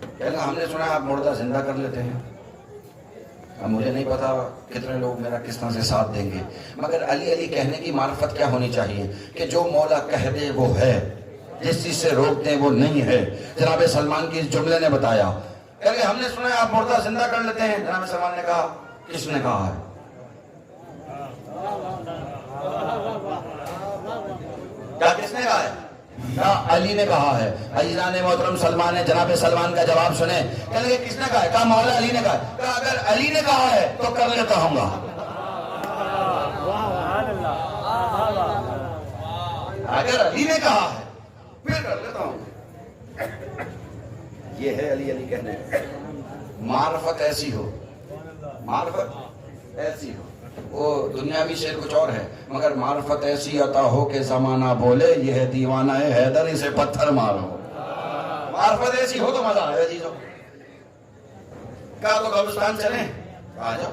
کہنے لگا ہم نے سنا آپ مردہ زندہ کر لیتے ہیں. اب مجھے نہیں پتا کتنے لوگ میرا کس طرح سے ساتھ دیں گے، مگر علی علی کہنے کی معرفت کیا ہونی چاہیے کہ جو مولا کہہ دے وہ ہے، جس چیز سے روک دیں وہ نہیں ہے. جناب سلمان کی اس جملے نے بتایا کہ ہم نے سنا ہے آپ مردہ زندہ کر لیتے ہیں. جناب سلمان نے کہا کس نے کہا ہے؟ کیا کس نے کہا ہے؟ کیا علی نے کہا ہے. عزیزان محترم سلمان نے جناب سلمان کا جواب سنے. کہنے لگے کس نے کہا ہے؟ کہا مولا علی نے کہا ہے. کہا اگر علی نے کہا ہے تو کر لیتا ہوں گا. اگر علی نے کہا ہے پھر کر لیتا ہوں. یہ ہے علی علی کہنے. معرفت ایسی ہو، معرفت ایسی ہو. وہ دنیاوی شعر کچھ اور ہے، مگر معرفت ایسی عطا ہو کہ زمانہ بولے یہ ہے دیوانہ ہے حیدر اسے پتھر مارو. معرفت ایسی ہو تو مزہ آئے عزیزوں. کہا تو قبرستان چلیں؟ آ جاؤ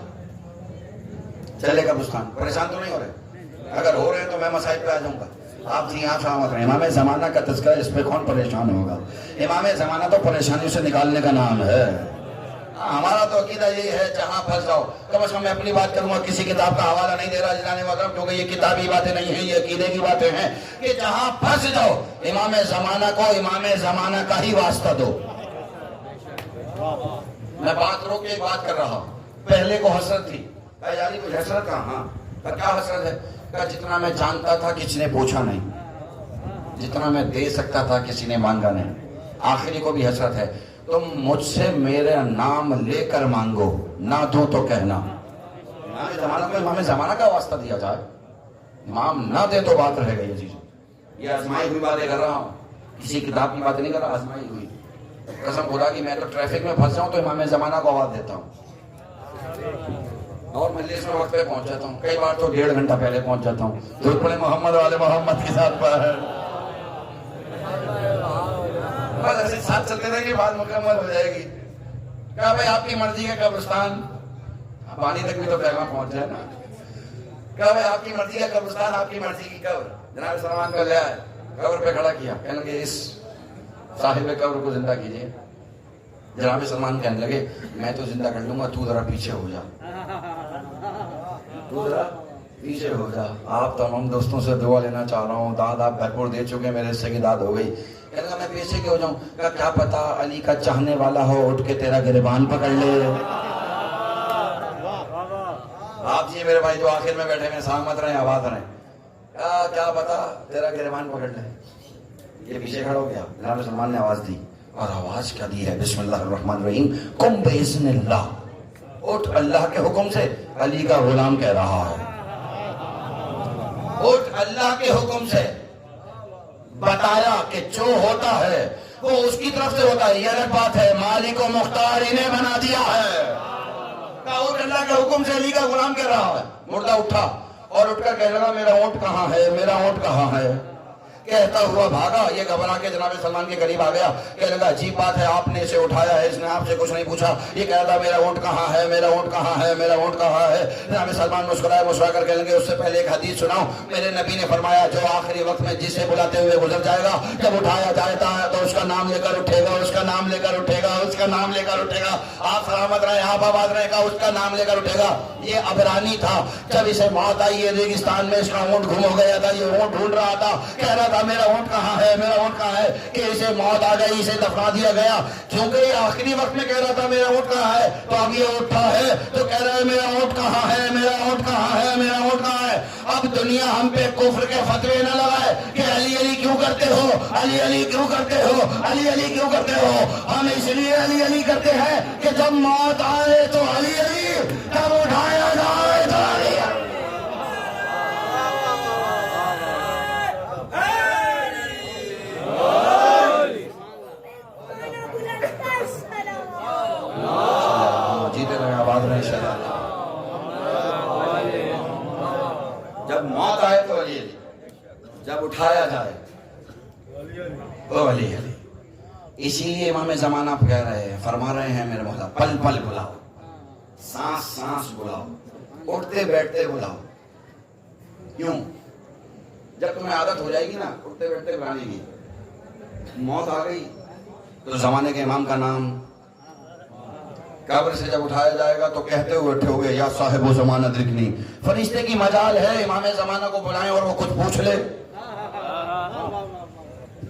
چلے قبرستان. پریشان تو نہیں ہو رہے؟ اگر ہو رہے ہیں تو میں مسائل پہ آ جاؤں گا. آپ جی آپ سلامت رہیں. امام زمانہ کا تذکرہ، اس پہ کون پریشان ہوگا؟ امام زمانہ تو پریشانیوں سے نکالنے کا نام ہے. ہمارا تو عقیدہ یہی ہے جہاں پھنس جاؤ. کم از کم میں اپنی بات کروں گا، کسی کتاب کا حوالہ نہیں دے رہا جناب محترم، کیونکہ یہ کتابی باتیں نہیں ہیں، یہ عقیدے کی باتیں ہیں کہ جہاں پھنس جاؤ امام زمانہ کو امام زمانہ کا ہی واسطہ دو. میں بات روک کے بات کر رہا ہوں. پہلے کو حسرت تھی. یاری کچھ حسرت کہاں؟ ہاں کیا حسرت ہے؟ کہ جتنا میں جانتا تھا کسی نے پوچھا نہیں، جتنا میں دے سکتا تھا کسی نے مانگا نہیں. آخری کو بھی حسرت ہے، تم مجھ سے میرے نام لے کر مانگو، نہ دو تو کہنا. امام زمانہ کو امام زمانہ کا واسطہ دیا جائے، امام نہ دے تو بات رہ گئی. عزیز یہ آزمائی ہوئی باتیں کر رہا ہوں، کسی کتاب کی باتیں نہیں کر رہا، آزمائی ہوئی. قسم خدا کی میں تو ٹریفک میں پھنس جاؤں تو امام زمانہ کو آواز دیتا ہوں اور مجلس میں وقت پہ پہنچ جاتا ہوں. کئی بار تو 1.5 گھنٹہ پہلے پہنچ جاتا ہوں. درود پڑھیں محمد والے محمد کے ساتھ پر بس ایسے ساتھ چلتے رہیں گے، بات مکمل ہو جائے گی. کہا بھائی آپ کی مرضی کا قبرستان، پانی تک بھی تو پیغام پہنچ جائے نا. کہا بھائی آپ کی مرضی کا قبرستان، آپ کی مرضی کی قبر. جناب سلمان کو لے آئے، قبر پہ کھڑا کیا. کہنے لگے اس صاحب قبر کو زندہ کیجیے. جناب سلمان کہنے لگے میں تو زندہ کر لوں گا، تو ذرا پیچھے ہو جا، تو ذرا پیچھے ہو جا. آپ تمام دوستوں سے دعا لینا چاہ رہا ہوں. داد آپ بھرپور دے چکے، میرے حصے کی داد ہو گئی. کہنے لگا میں پیچھے کیوں جاؤں؟ کہا کیا پتا علی کا چاہنے والا ہو اٹھ کے تیرا گریبان پکڑ لے. آپ جی میرے بھائی جو آخر میں بیٹھے ہیں سلامت رہیں، آباد رہیں. کیا پتا تیرا گریبان پکڑ لے. یہ پیچھے کھڑا ہو گیا. جناب سلمان نے آواز دی، اور آواز کیا دی ہے؟ بسم اللہ الرحمن الرحیم. قم باذن اللہ، اٹھ اللہ کے حکم سے. علی کا غلام کہہ رہا ہے اٹھ اللہ کے حکم سے. بتایا کہ جو ہوتا ہے وہ اس کی طرف سے ہوتا ہے، یہ الگ بات ہے. مالک و مختار انہیں بنا دیا ہے. کہا اٹھ اللہ کے حکم سے. علی کا غلام کہہ رہا ہے. مردہ اٹھا اور اٹھ کر کہنے لگا میرا اونٹ کہاں ہے، میرا اونٹ کہاں ہے. کہتا ہوا بھاگا. یہ گھبرا کے جناب سلمان کے قریب آ گیا. کہنے لگا عجیب بات ہے، آپ نے اسے اٹھایا ہے، اس نے آپ سے کچھ نہیں پوچھا. یہ کہہ رہا میرا اونٹ کہاں ہے، میرا اونٹ کہاں ہے، میرا اونٹ کہاں ہے. جناب سلمان مسکرا کر کہنے لگے اس سے پہلے ایک حدیث سناؤ. میرے نبی نے فرمایا جو آخری وقت میں جسے بلاتے ہوئے گزر جائے گا، جب اٹھایا جاتا ہے تو اس کا نام لے کر اٹھے گا، اس کا نام لے کر اٹھے گا، اس کا نام لے کر اٹھے گا. آپ سلامت رہے، آپ آباد رہے. کہا اس کا نام لے کر اٹھے گا. یہ عبرانی تھا. جب اسے موت آئی ہے ریگستان میں، اس کا اونٹ گم ہو گیا تھا. یہ اونٹ ڈھونڈ رہا تھا، کہہ رہا تھا میرا اونٹ کہاں ہے، میرا اونٹ کہاں ہے. کہ اسے موت آ گئی، اسے دفنا دیا گیا. کیونکہ یہ آخری وقت میں کہہ رہا تھا میرا اونٹ کہاں ہے، تو اب یہ اٹھا ہے تو کہہ رہا ہے میرا اونٹ کہاں ہے، میرا اونٹ کہاں ہے، میرا اونٹ کہاں ہے. اب دنیا ہم پہ کفر کے فتوے نہ لگائے کہ علی علی کیوں کرتے ہو، علی علی کیوں کرتے ہو، علی علی کیوں کرتے ہو. ہم اس لیے علی علی کرتے ہیں کہ جب موت آئے تو علی علی، جب اٹھایا جائے تو علی علی. جب موت آئے تو علی علی، جب اٹھایا جائے تو علی علی. اسی لیے امام زمانہ کہہ رہے ہیں، فرما رہے ہیں میرے مولا پل پل بلاؤ، سانس سانس بلاؤ، اٹھتے بیٹھتے بلاؤ. کیوں؟ جب تمہیں عادت ہو جائے گی نا اٹھتے بیٹھتے بلانے کی، موت آ گئی تو زمانے کے امام کا نام قبر سے جب اٹھایا جائے گا تو کہتے ہوئے اٹھے ہوئے یا صاحب و زمانہ ادرکنی. فرشتے کی مجال ہے امام زمانہ کو بلائیں اور وہ کچھ پوچھ لے.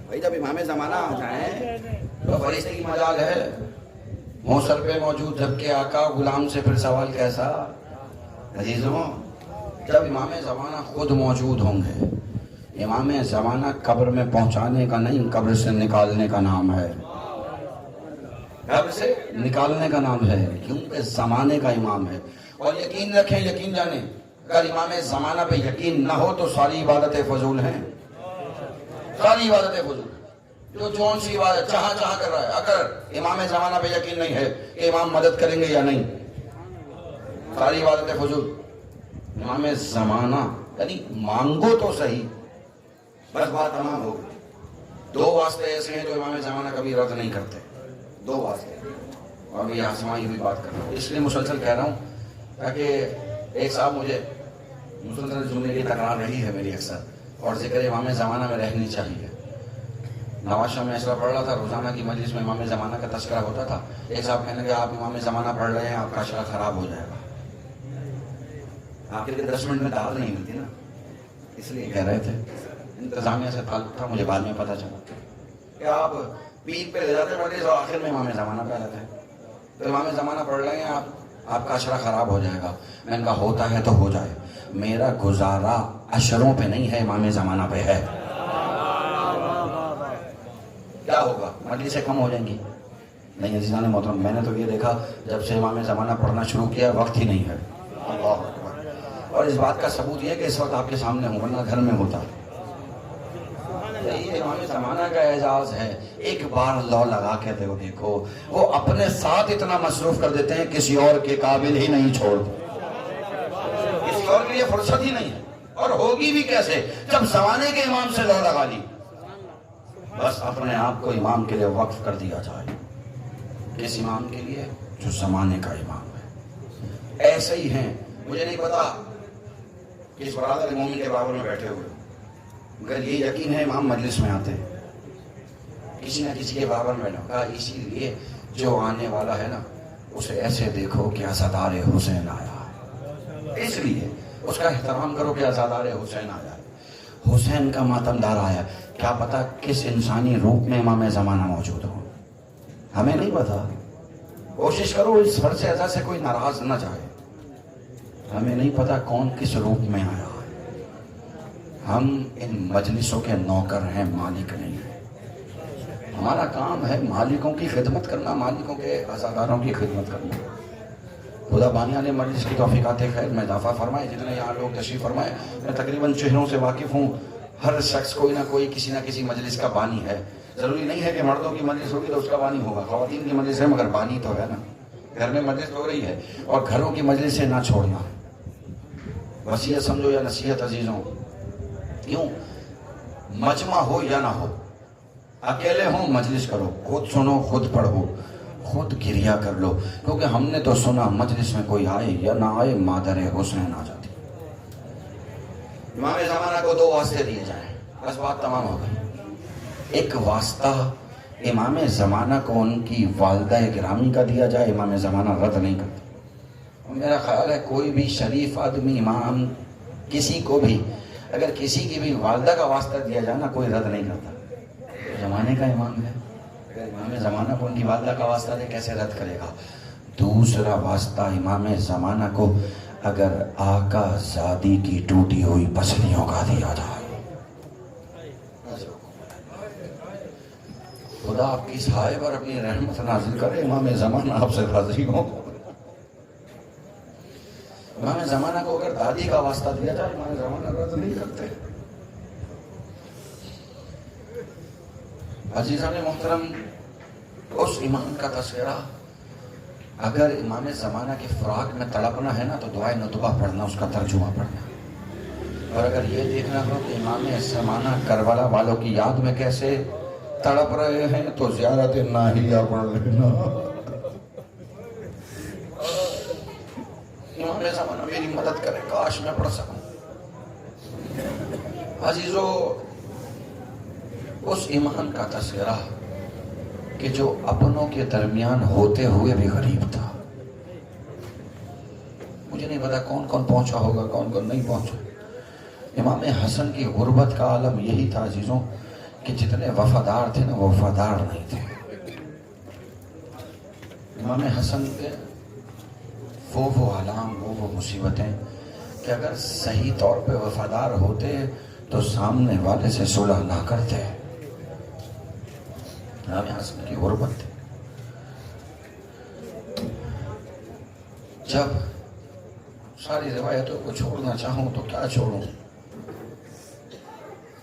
بھائی جب امام زمانہ آ جائیں تو فرشتے کی مجال ہے. موصل پہ موجود جبکہ آقا غلام سے پھر سوال کیسا؟ عزیزوں جب امام زمانہ خود موجود ہوں گے. امام زمانہ قبر میں پہنچانے کا نہیں، قبر سے نکالنے کا نام ہے. قبر سے نکالنے کا نام ہے کیونکہ زمانے کا امام ہے. اور یقین رکھیں، یقین جانیں، اگر امام زمانہ پہ یقین نہ ہو تو ساری عبادتیں فضول ہیں. ساری عبادتیں فضول. جو جون سی عبادت چاہا کر رہا ہے، اگر امام زمانہ پہ یقین نہیں ہے کہ امام مدد کریں گے یا نہیں، ساری عبادتیں فضول. امام زمانہ یعنی مانگو تو صحیح، بس بات تمام ہو گئی. دو واسطے ایسے ہیں جو امام زمانہ کبھی رد نہیں کرتے. دو واسطے. اور میں یہ آسمائی ہوئی بات کر رہا ہوں، اس لیے مسلسل کہہ رہا ہوں تاکہ ایک صاحب مجھے مسلسل جملے کی تکرار رہی ہے میری اکثر، اور ذکر امام زمانہ میں رہنی چاہیے. نواز شاہ میں ایسا پڑھ رہا تھا، روزانہ کی مجلس میں امام زمانہ کا تذکرہ ہوتا تھا. ایک صاحب کہنے لگے آپ امام زمانہ پڑھ رہے ہیں، آپ کا اشرا خراب ہو جائے گا. آپ کے لیے 10 منٹ میں دعوت نہیں ملتی نا، اس لیے کہہ رہے تھے. انتظامیہ سے تعلق تھا، مجھے بعد میں پتا چلا کہ آپ پیر پہ لے جاتے مجلس اور آخر میں امام زمانہ پہ آتے ہیں. تو امام زمانہ پڑھ رہے ہیں آپ کا اشرا خراب ہو جائے گا. میں نے کہا ہوتا ہے تو ہو جائے، میرا گزارا اشروں پہ نہیں ہے، امام زمانہ پہ ہے. کیا ہوگا؟ مجلسیں کم ہو جائیں گی؟ نہیں عزیزان محترم، میں نے تو یہ دیکھا جب سے امام زمانہ پڑھنا شروع کیا وقت ہی نہیں ہے. اللہ اکبر. اور اس بات کا ثبوت یہ کہ اس وقت آپ کے سامنے ہوں، ورنہ گھر میں ہوتا. یہ امام زمانہ کا اعزاز ہے. ایک بار لو لگا کے دیکھو، وہ اپنے ساتھ اتنا مصروف کر دیتے ہیں کسی اور کے قابل ہی نہیں چھوڑتے. کسی اور کے لیے فرصت ہی نہیں ہے. اور ہوگی بھی کیسے جب زمانے کے امام سے لو لگا لی. بس اپنے آپ کو امام کے لیے وقف کر دیا جائے. کس امام کے لیے؟ جو زمانے کا امام ہے. ایسے ہی ہیں، مجھے نہیں پتا کس برادر مومن کے بابر میں بیٹھے ہوئے، مگر یہ یقین ہے امام مجلس میں آتے ہیں کسی نہ کسی کے بابر میں بیٹھا. اسی لیے جو آنے والا ہے نا اسے ایسے دیکھو کہ عزادار حسین آیا. اس لیے اس کا احترام کرو کہ عزادار حسین آیا. حسین کا ماتمدار آیا. کیا پتا کس انسانی روپ میں امام زمانہ موجود ہو، ہمیں نہیں پتا. کوشش کرو اس فرض اعزاز سے کوئی ناراض نہ جائے. ہمیں نہیں پتا کون کس روپ میں آیا. ہم ان مجلسوں کے نوکر ہیں، مالک نہیں ہیں. ہمارا کام ہے مالکوں کی خدمت کرنا، مالکوں کے عزاداروں کی خدمت کرنا. خدا بانیان نے مجلس کی توفیقات خیر میں اضافہ فرمائے. جتنے یہاں لوگ تشریف فرمائے، میں تقریباً چہروں سے واقف ہوں. ہر شخص کوئی نہ کوئی کسی نہ کسی مجلس کا بانی ہے. ضروری نہیں ہے کہ مردوں کی مجلس ہوگی تو اس کا بانی ہوگا، خواتین کی مجلس ہے مگر بانی تو ہے نا. گھر میں مجلس ہو رہی ہے اور گھروں کی مجلس سے نہ چھوڑنا. وصیت سمجھو یا نصیحت عزیزوں، کیوں مجمع ہو یا نہ ہو، اکیلے ہوں مجلس کرو، خود سنو، خود پڑھو، خود گریہ کر لو. کیونکہ ہم نے تو سنا مجلس میں کوئی آئے یا نہ آئے مادر حسین آ جاتی. امام زمانہ کو 2 واسطے دیے جائیں، بس بات تمام ہو گئی. ایک واسطہ امام زمانہ کو ان کی والدہ گرامی کا دیا جائے، امام زمانہ رد نہیں کرتے. میرا خیال ہے کوئی بھی شریف آدمی امام کسی کو بھی اگر کسی کی بھی والدہ کا واسطہ دیا جائے نا کوئی رد نہیں کرتا. زمانے کا امام ہے، اگر امام زمانہ کو ان کی والدہ کا واسطہ دے کیسے رد کرے گا. دوسرا واسطہ امام زمانہ کو اگر آقا زادی کی ٹوٹی ہوئی پسلیوں کا دیا جائے. خدا آپ کی سائے پر اپنی رحمت نازل کرے. امام زمانہ آپ سے راضی ہو. امام زمانہ کو اگر دادی کا واسطہ دیا جائے امام زمانہ رد نہیں کرتے. عزیزان محترم، اس امام کا تذکرہ اگر امام زمانہ کے فراق میں تڑپنا ہے نا تو دعائے نطبہ پڑھنا، اس کا ترجمہ پڑھنا. اور اگر یہ دیکھنا ہو کہ امام زمانہ کربلا والوں کی یاد میں کیسے تڑپ رہے ہیں تو زیارت ناہیہ پڑھ لینا. امام زمانہ میری مدد کرے، کاش میں پڑھ سکوں. عزیزو، اس امام کا تذکرہ کہ جو اپنوں کے درمیان ہوتے ہوئے بھی غریب تھا. مجھے نہیں پتا کون کون پہنچا ہوگا کون کون نہیں پہنچا. امام حسن کی غربت کا عالم یہی تھا عزیزوں کہ جتنے وفادار تھے نا وہ وفادار نہیں تھے. امام حسن کے وہ علام وہ مصیبتیں کہ اگر صحیح طور پہ وفادار ہوتے تو سامنے والے سے صلح نہ کرتے. امام حسن کی غربت تھی. جب ساری روایتوں کو چھوڑنا چاہوں تو کیا چھوڑوں؟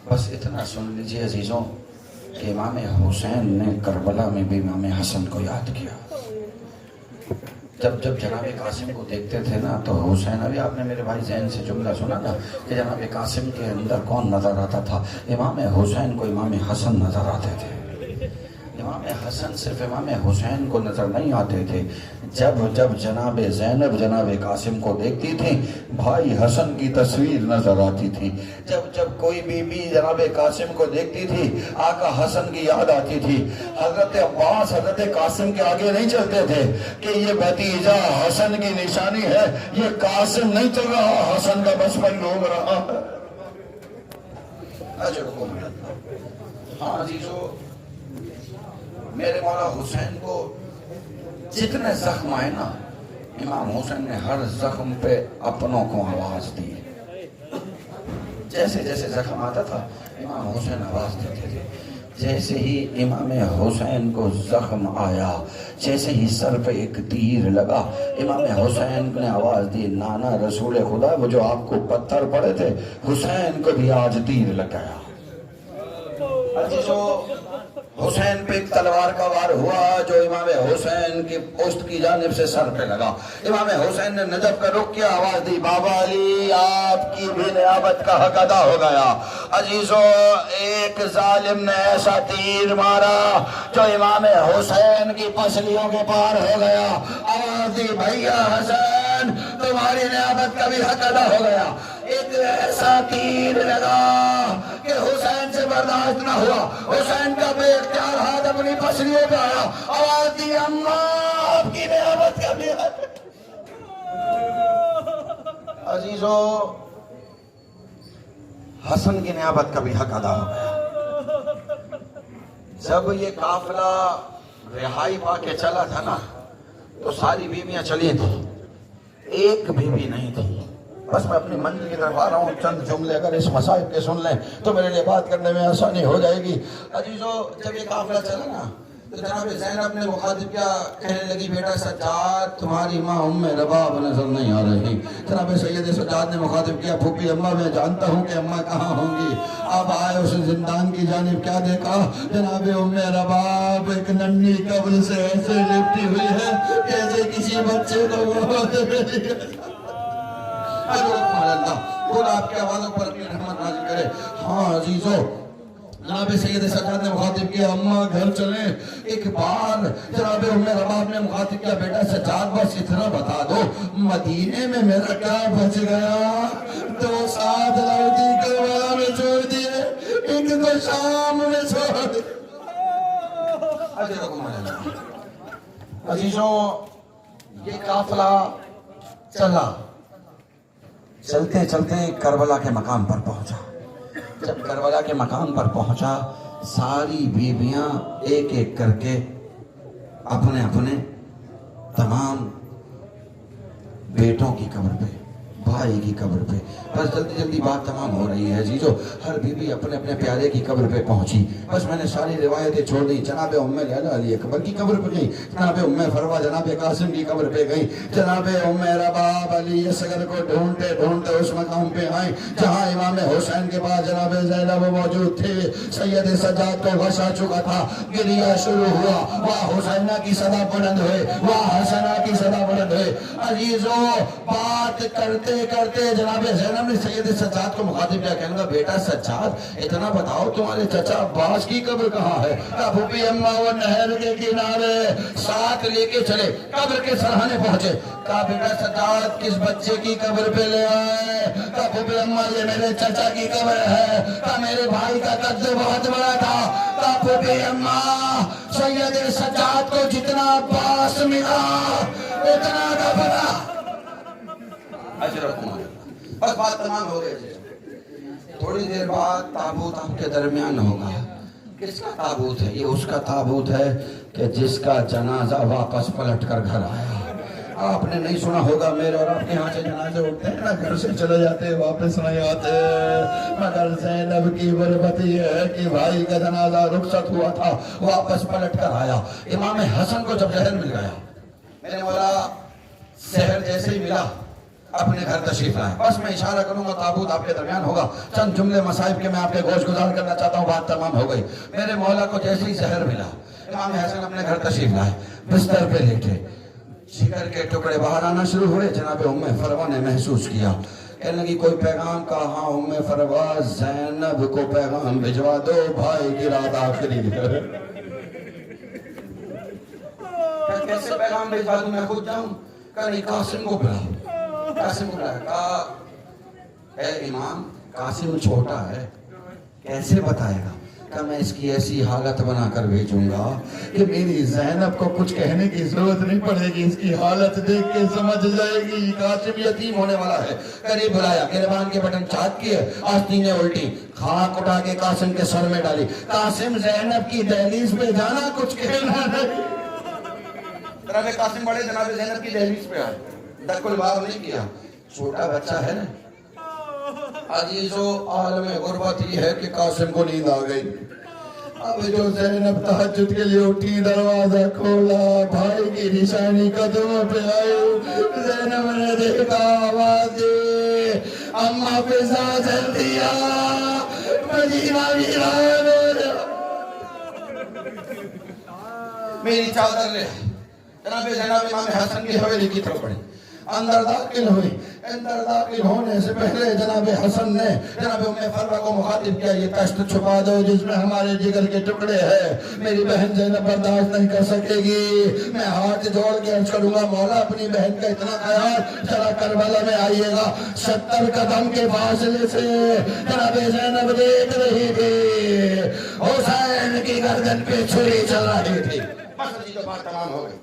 بس اتنا سن لیجئے عزیزوں کہ امام حسین نے کربلا میں بھی امام حسن کو یاد کیا. جب جناب قاسم کو دیکھتے تھے نا تو حسین، ابھی آپ نے میرے بھائی ذہن سے جملہ سنا نا کہ جناب قاسم کے اندر کون نظر آتا تھا؟ امام حسین کو امام حسن نظر آتے تھے. امام حسن صرف امام حسین کو نظر نہیں آتے تھے. جب جناب زینب جناب قاسم کو دیکھتی تھی بھائی حسن کی تصویر نظر آتی تھی. جب کوئی بی بی جناب قاسم کو دیکھتی تھی آقا حسن کی یاد آتی تھی. حضرت عباس حضرت قاسم کے آگے نہیں چلتے تھے کہ یہ بھتیجا حسن کی نشانی ہے، یہ قاسم نہیں چل رہا، حسن کا بس پر لوگ رہا ہے. ہاں عزیزو، میرے مولا حسین کو جتنے زخم آئے نا امام حسین نے ہر زخم پہ اپنوں کو آواز دی. جیسے جیسے زخم آتا تھا امام حسین آواز دیتے تھے. جیسے ہی امام حسین کو زخم آیا، جیسے ہی سر پہ ایک تیر لگا، امام حسین نے آواز دی نانا رسول خدا وہ جو آپ کو پتھر پڑے تھے حسین کو بھی آج تیر لگ گیا. عزیزو، حسین پہ ایک تلوار کا وار ہوا جو امام حسین کی پشت کی جانب سے سر پہ لگا. امام حسین نے نجف کا رخ کیا، آواز دی بابا علی آپ کی بھی نیابت کا حق ادا ہو گیا. عزیزو، ایک ظالم نے ایسا تیر مارا جو امام حسین کی پسلیوں کے پار ہو گیا. آواز دی بھیا حسین تمہاری نیابت کا بھی حق ادا ہو گیا. ایک ایسا تیر لگا کہ حسین سے برداشت نہ ہوا. حسین کا بے اختیار ہاتھ اپنی پسلیوں پہ آیا. آواز دی اماں آپ کی نیابت کا بھی حق. عزیزو، حسن کی نیابت کا بھی حق ادا ہو گیا. جب یہ قافلہ رہائی پا کے چلا تھا نا تو ساری بیویاں چلی تھی، ایک بیوی نہیں تھی. بس میں اپنی منزل کی طرف آ رہا ہوں، چند جملے اگر اس مصائب کے سن لیں تو میرے لیے بات کرنے میں آسانی ہو جائے گی. عزیزو، جب یہ قافلہ چلا نا تو جناب زینب نے مخاطب کیا، کہنے لگی بیٹا سجاد تمہاری ماں ام رباب نظر نہیں آ رہی. جناب سید سجاد نے مخاطب کیا، پھوپھی اماں میں جانتا ہوں کہ اماں کہاں ہوں گی. اب آئے اس زندان کی جانب، کیا دیکھا؟ جناب ام رباب ایک ننھی قبر سے ایسے لپٹی ہوئی ہے جیسے کسی بچے کو. اللہ خدا آپ کے آوازوں پر اپنی رحمت نازل کرے. ہاں عزیزو، جناب سید سجاد نے مخاطب کیا اماں گھر چلیں. ایک بار جناب ام رباب نے مخاطب کیا بیٹا سجاد بس اتنا بتا دو مدینے میں میرا کیا بچ گیا؟ 2 ساتھ لڑکی کربلا میں چھوڑ دیے، ایک تو شام میں چھوڑ دیے. عزیزو، یہ قافلہ چلا، چلتے چلتے کربلا کے مقام پر پہنچا. جب کربلا کے مقام پر پہنچا ساری بیویاں ایک ایک کر کے اپنے اپنے تمام بیٹوں کی قبر پہ، بھائی کی قبر پہ، بس جلدی جلدی بات تمام ہو رہی ہے عزیزو. ہر بیوی اپنے اپنے پیارے کی قبر پہ پہنچی. بس میں نے ساری روایتیں چھوڑ دی. جناب ام علی اکبر کی قبر پہ گئی، جناب ام فروا جناب قاسم کی قبر پہ گئی، جناب ام رباب علی اصغر کو ڈھونڈتے ڈھونڈتے اس مقام پہ آئیں جہاں امام حسین کے پاس جناب زینب موجود تھے. سید سجاد کو غش آ چکا تھا، گریہ شروع ہوا. واہ حسینہ کی صدا بلند ہوئے، واہ حسنہ کی صدا بلند ہوئے. عزیزو، بات کرتے کرتے جناب زینب نے سید سجاد کو مخاطب کیا، کہنے لگا بیٹا سجاد اتنا بتاؤ تمہارے چچا عباس کی قبر کہاں ہے؟ ابو بھی اماں وہ نہر کے کنارے ساتھ لے کے چلے، قبر کے سرحانے پہنچے، کہا بیٹا سجاد کس بچے کی قبر پہ لے آئے؟ کہا ابو بھی اماں یہ میرے چچا کی قبر ہے، کہا میرے بھائی کا قد بہت بڑا تھا، کہا ابو بھی اماں سید سجاد کو جتنا عباس ملا اتنا کا بڑا اجرکم اللہ۔ بس بات تمام ہو گئی، تھوڑی دیر بعد تابوت آپ کے درمیان ہوگا۔ کس کا تابوت ہے؟ یہ اس کا تابوت ہے کہ جس کا جنازہ واپس پلٹ کر گھر آیا۔ آپ نے نہیں سنا ہوگا میرے اور آپ کے یہاں سے جنازے اٹھتے ہیں نا، گھر سے چلے جاتے واپس نہیں آتے، مگر زینب کی غربت یہ ہے کہ بھائی کا جنازہ رخصت ہوا تھا واپس پلٹ کر آیا۔ امام حسن کو جب زہر مل گیا، میرے مولا زہر جیسے ہی ملا اپنے گھر تشریف لائے۔ بس میں اشارہ کروں گا تابوت آپ کے درمیان ہوگا، چند جملے مصائب کے میں آپ کے گوش گزار کرنا چاہتا ہوں، بات تمام ہو گئی۔ میرے مولا کو جیسے ہی زہر ملا امام حسن اپنے گھر تشریف لائے، بستر پہ لیٹے، جگر کے ٹکڑے باہر آنا شروع ہوئے۔ جناب ام فروہ نے محسوس کیا، کہنے لگی کوئی پیغام کا؟ ہاں ام فروہ زینب کو پیغام بھجوا دو، بھائی کی رات آخری ہے۔ کیسے پیغام بھجوا دوں، میں خود جاؤں؟ کہا نہیں قاسم کو بلاؤ۔ قاسم کو بلایا، کہا اے امام قاسم چھوٹا ہے کیسے بتائے گا؟ کہ میں اس کی ایسی حالت بنا کر بھیجوں گا کہ میری زینب کو کچھ کہنے کی ضرورت نہیں پڑے گی، اس کی حالت دیکھ کے سمجھ جائے گی قاسم یتیم ہونے والا ہے۔ قریب بلایا، گریبان کے بٹن چاک کیے، آستینیں الٹی، خاک اٹھا کے قاسم کے سر میں ڈالی، قاسم زینب کی دہلیز پہ جانا کچھ کہنا نہیں۔ جناب قاسم بڑے جناب زینب کی دہلیز پہ آئے، دک الباب نہیں کیا، چھوٹا بچہ ہے نا۔ عزیزو عالم غربت یہ ہے کہ قاسم کو نیند آ گئی۔ اب جو زینب تہجد کے لیے اٹھی، دروازہ کھولا، بھائی کی نشانی قدموں پہ آئی، زینب نے دیکھا، آواز دی، اماں پہ ساتھ دیا، مدینہ ویران ہو جا، میری چادر لے۔ جناب زینب امام حسن کی حویلی کی طرف بڑھی، اندر داخل ہوئی۔ اندر داخل ہونے سے پہلے جناب حسن نے جناب ام فروہ کو مخاطب کیا، یہ تشت چھپا دو جس میں ہمارے جگر کے ٹکڑے ہیں، میری بہن زینب برداشت نہیں کر سکے گی۔ میں ہاتھ جوڑ کے عرض کروں گا مولا اپنی بہن کا اتنا خیال، ذرا کربلا میں آئیے گا۔ 70 قدم کے فاصلے سے جناب زینب دیکھ رہی تھی، حسین کی گردن پہ چھری چل رہی تھی۔ بس جی تو بات تمام ہو گئی۔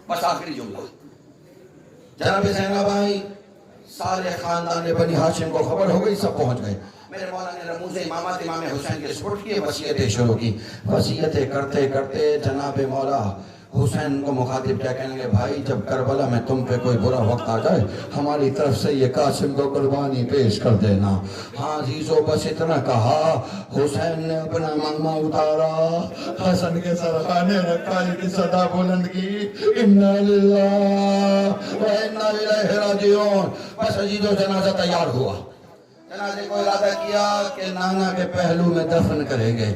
بس آخری جملہ، جناب زینب آئی، سارے خاندان بنی ہاشم کو خبر ہو گئی، سب پہنچ گئے۔ میرے مولا نے رموز امامت امام حسین کے سپرد کیے، وصیتیں شروع کی۔ وصیتیں کرتے کرتے جناب مولا حسین کو مخاطب کیا، کہنے لگے بھائی جب کربلا میں تم پہ کوئی برا وقت آ جائے ہماری طرف سے یہ قاسم کو قربانی پیش کر دینا۔ ہاں عزیزو بس اتنا کہا، حسین نے اپنا ماما اتارا، حسن کے سرخانے رکھا، ایک صدا بلند کی، انا للہ و انا الیہ راجعون۔ بس عزیزو جنازہ تیار ہوا، جنازے کو ارادہ کیا کہ نانا کے پہلو میں دفن کریں گے،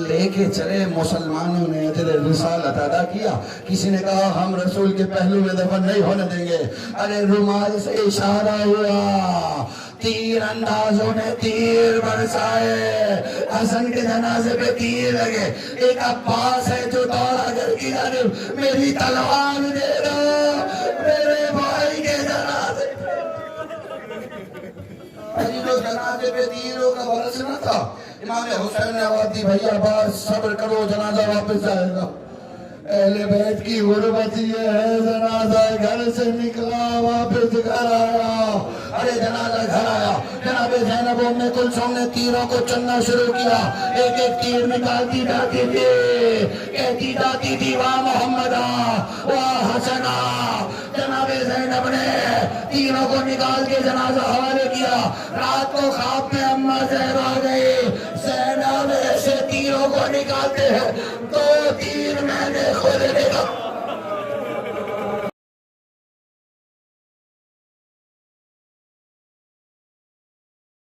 لے کے چلے۔ مسلمانوں نے اجر رسالت ادا کیا، کسی نے کہا ہم رسول کے پہلو میں دفن نہیں ہونے دیں گے، ارے رومال سے اشارہ ہوا، تیر اندازوں نے تیر برسائے، حسن کے جنازے پہ تیر لگے۔ ایک عباس ہے جو دوڑا گھر کی جانب، میری تلوار دے دو میرے بھائی کے جنازے عزیزو جنازے پہ تیروں کا برسنا تھا۔ امام حسین نے آواز دی بھائی عباس صبر کرو، جنازہ واپس جائے گا۔ اہل بیت کی غربت یہ ہے، جنازہ گھر سے نکلا واپس گھر آیا، ارے جنازہ گھر آیا۔ جناب زینب ام کلثوم نے تیروں کو چننا شروع کیا، ایک ایک تیر نکالتی جاتی تھی، کہتی جاتی تھی واہ محمدہ واہ حسنہ۔ جناب زینب نے تیروں کو نکال کے جنازہ حوالے کیا۔ رات کو خواب میں اماں زہر آ گئی، زینب ایسے تیروں کو نکالتے ہیں، 2 تیر میں نے خود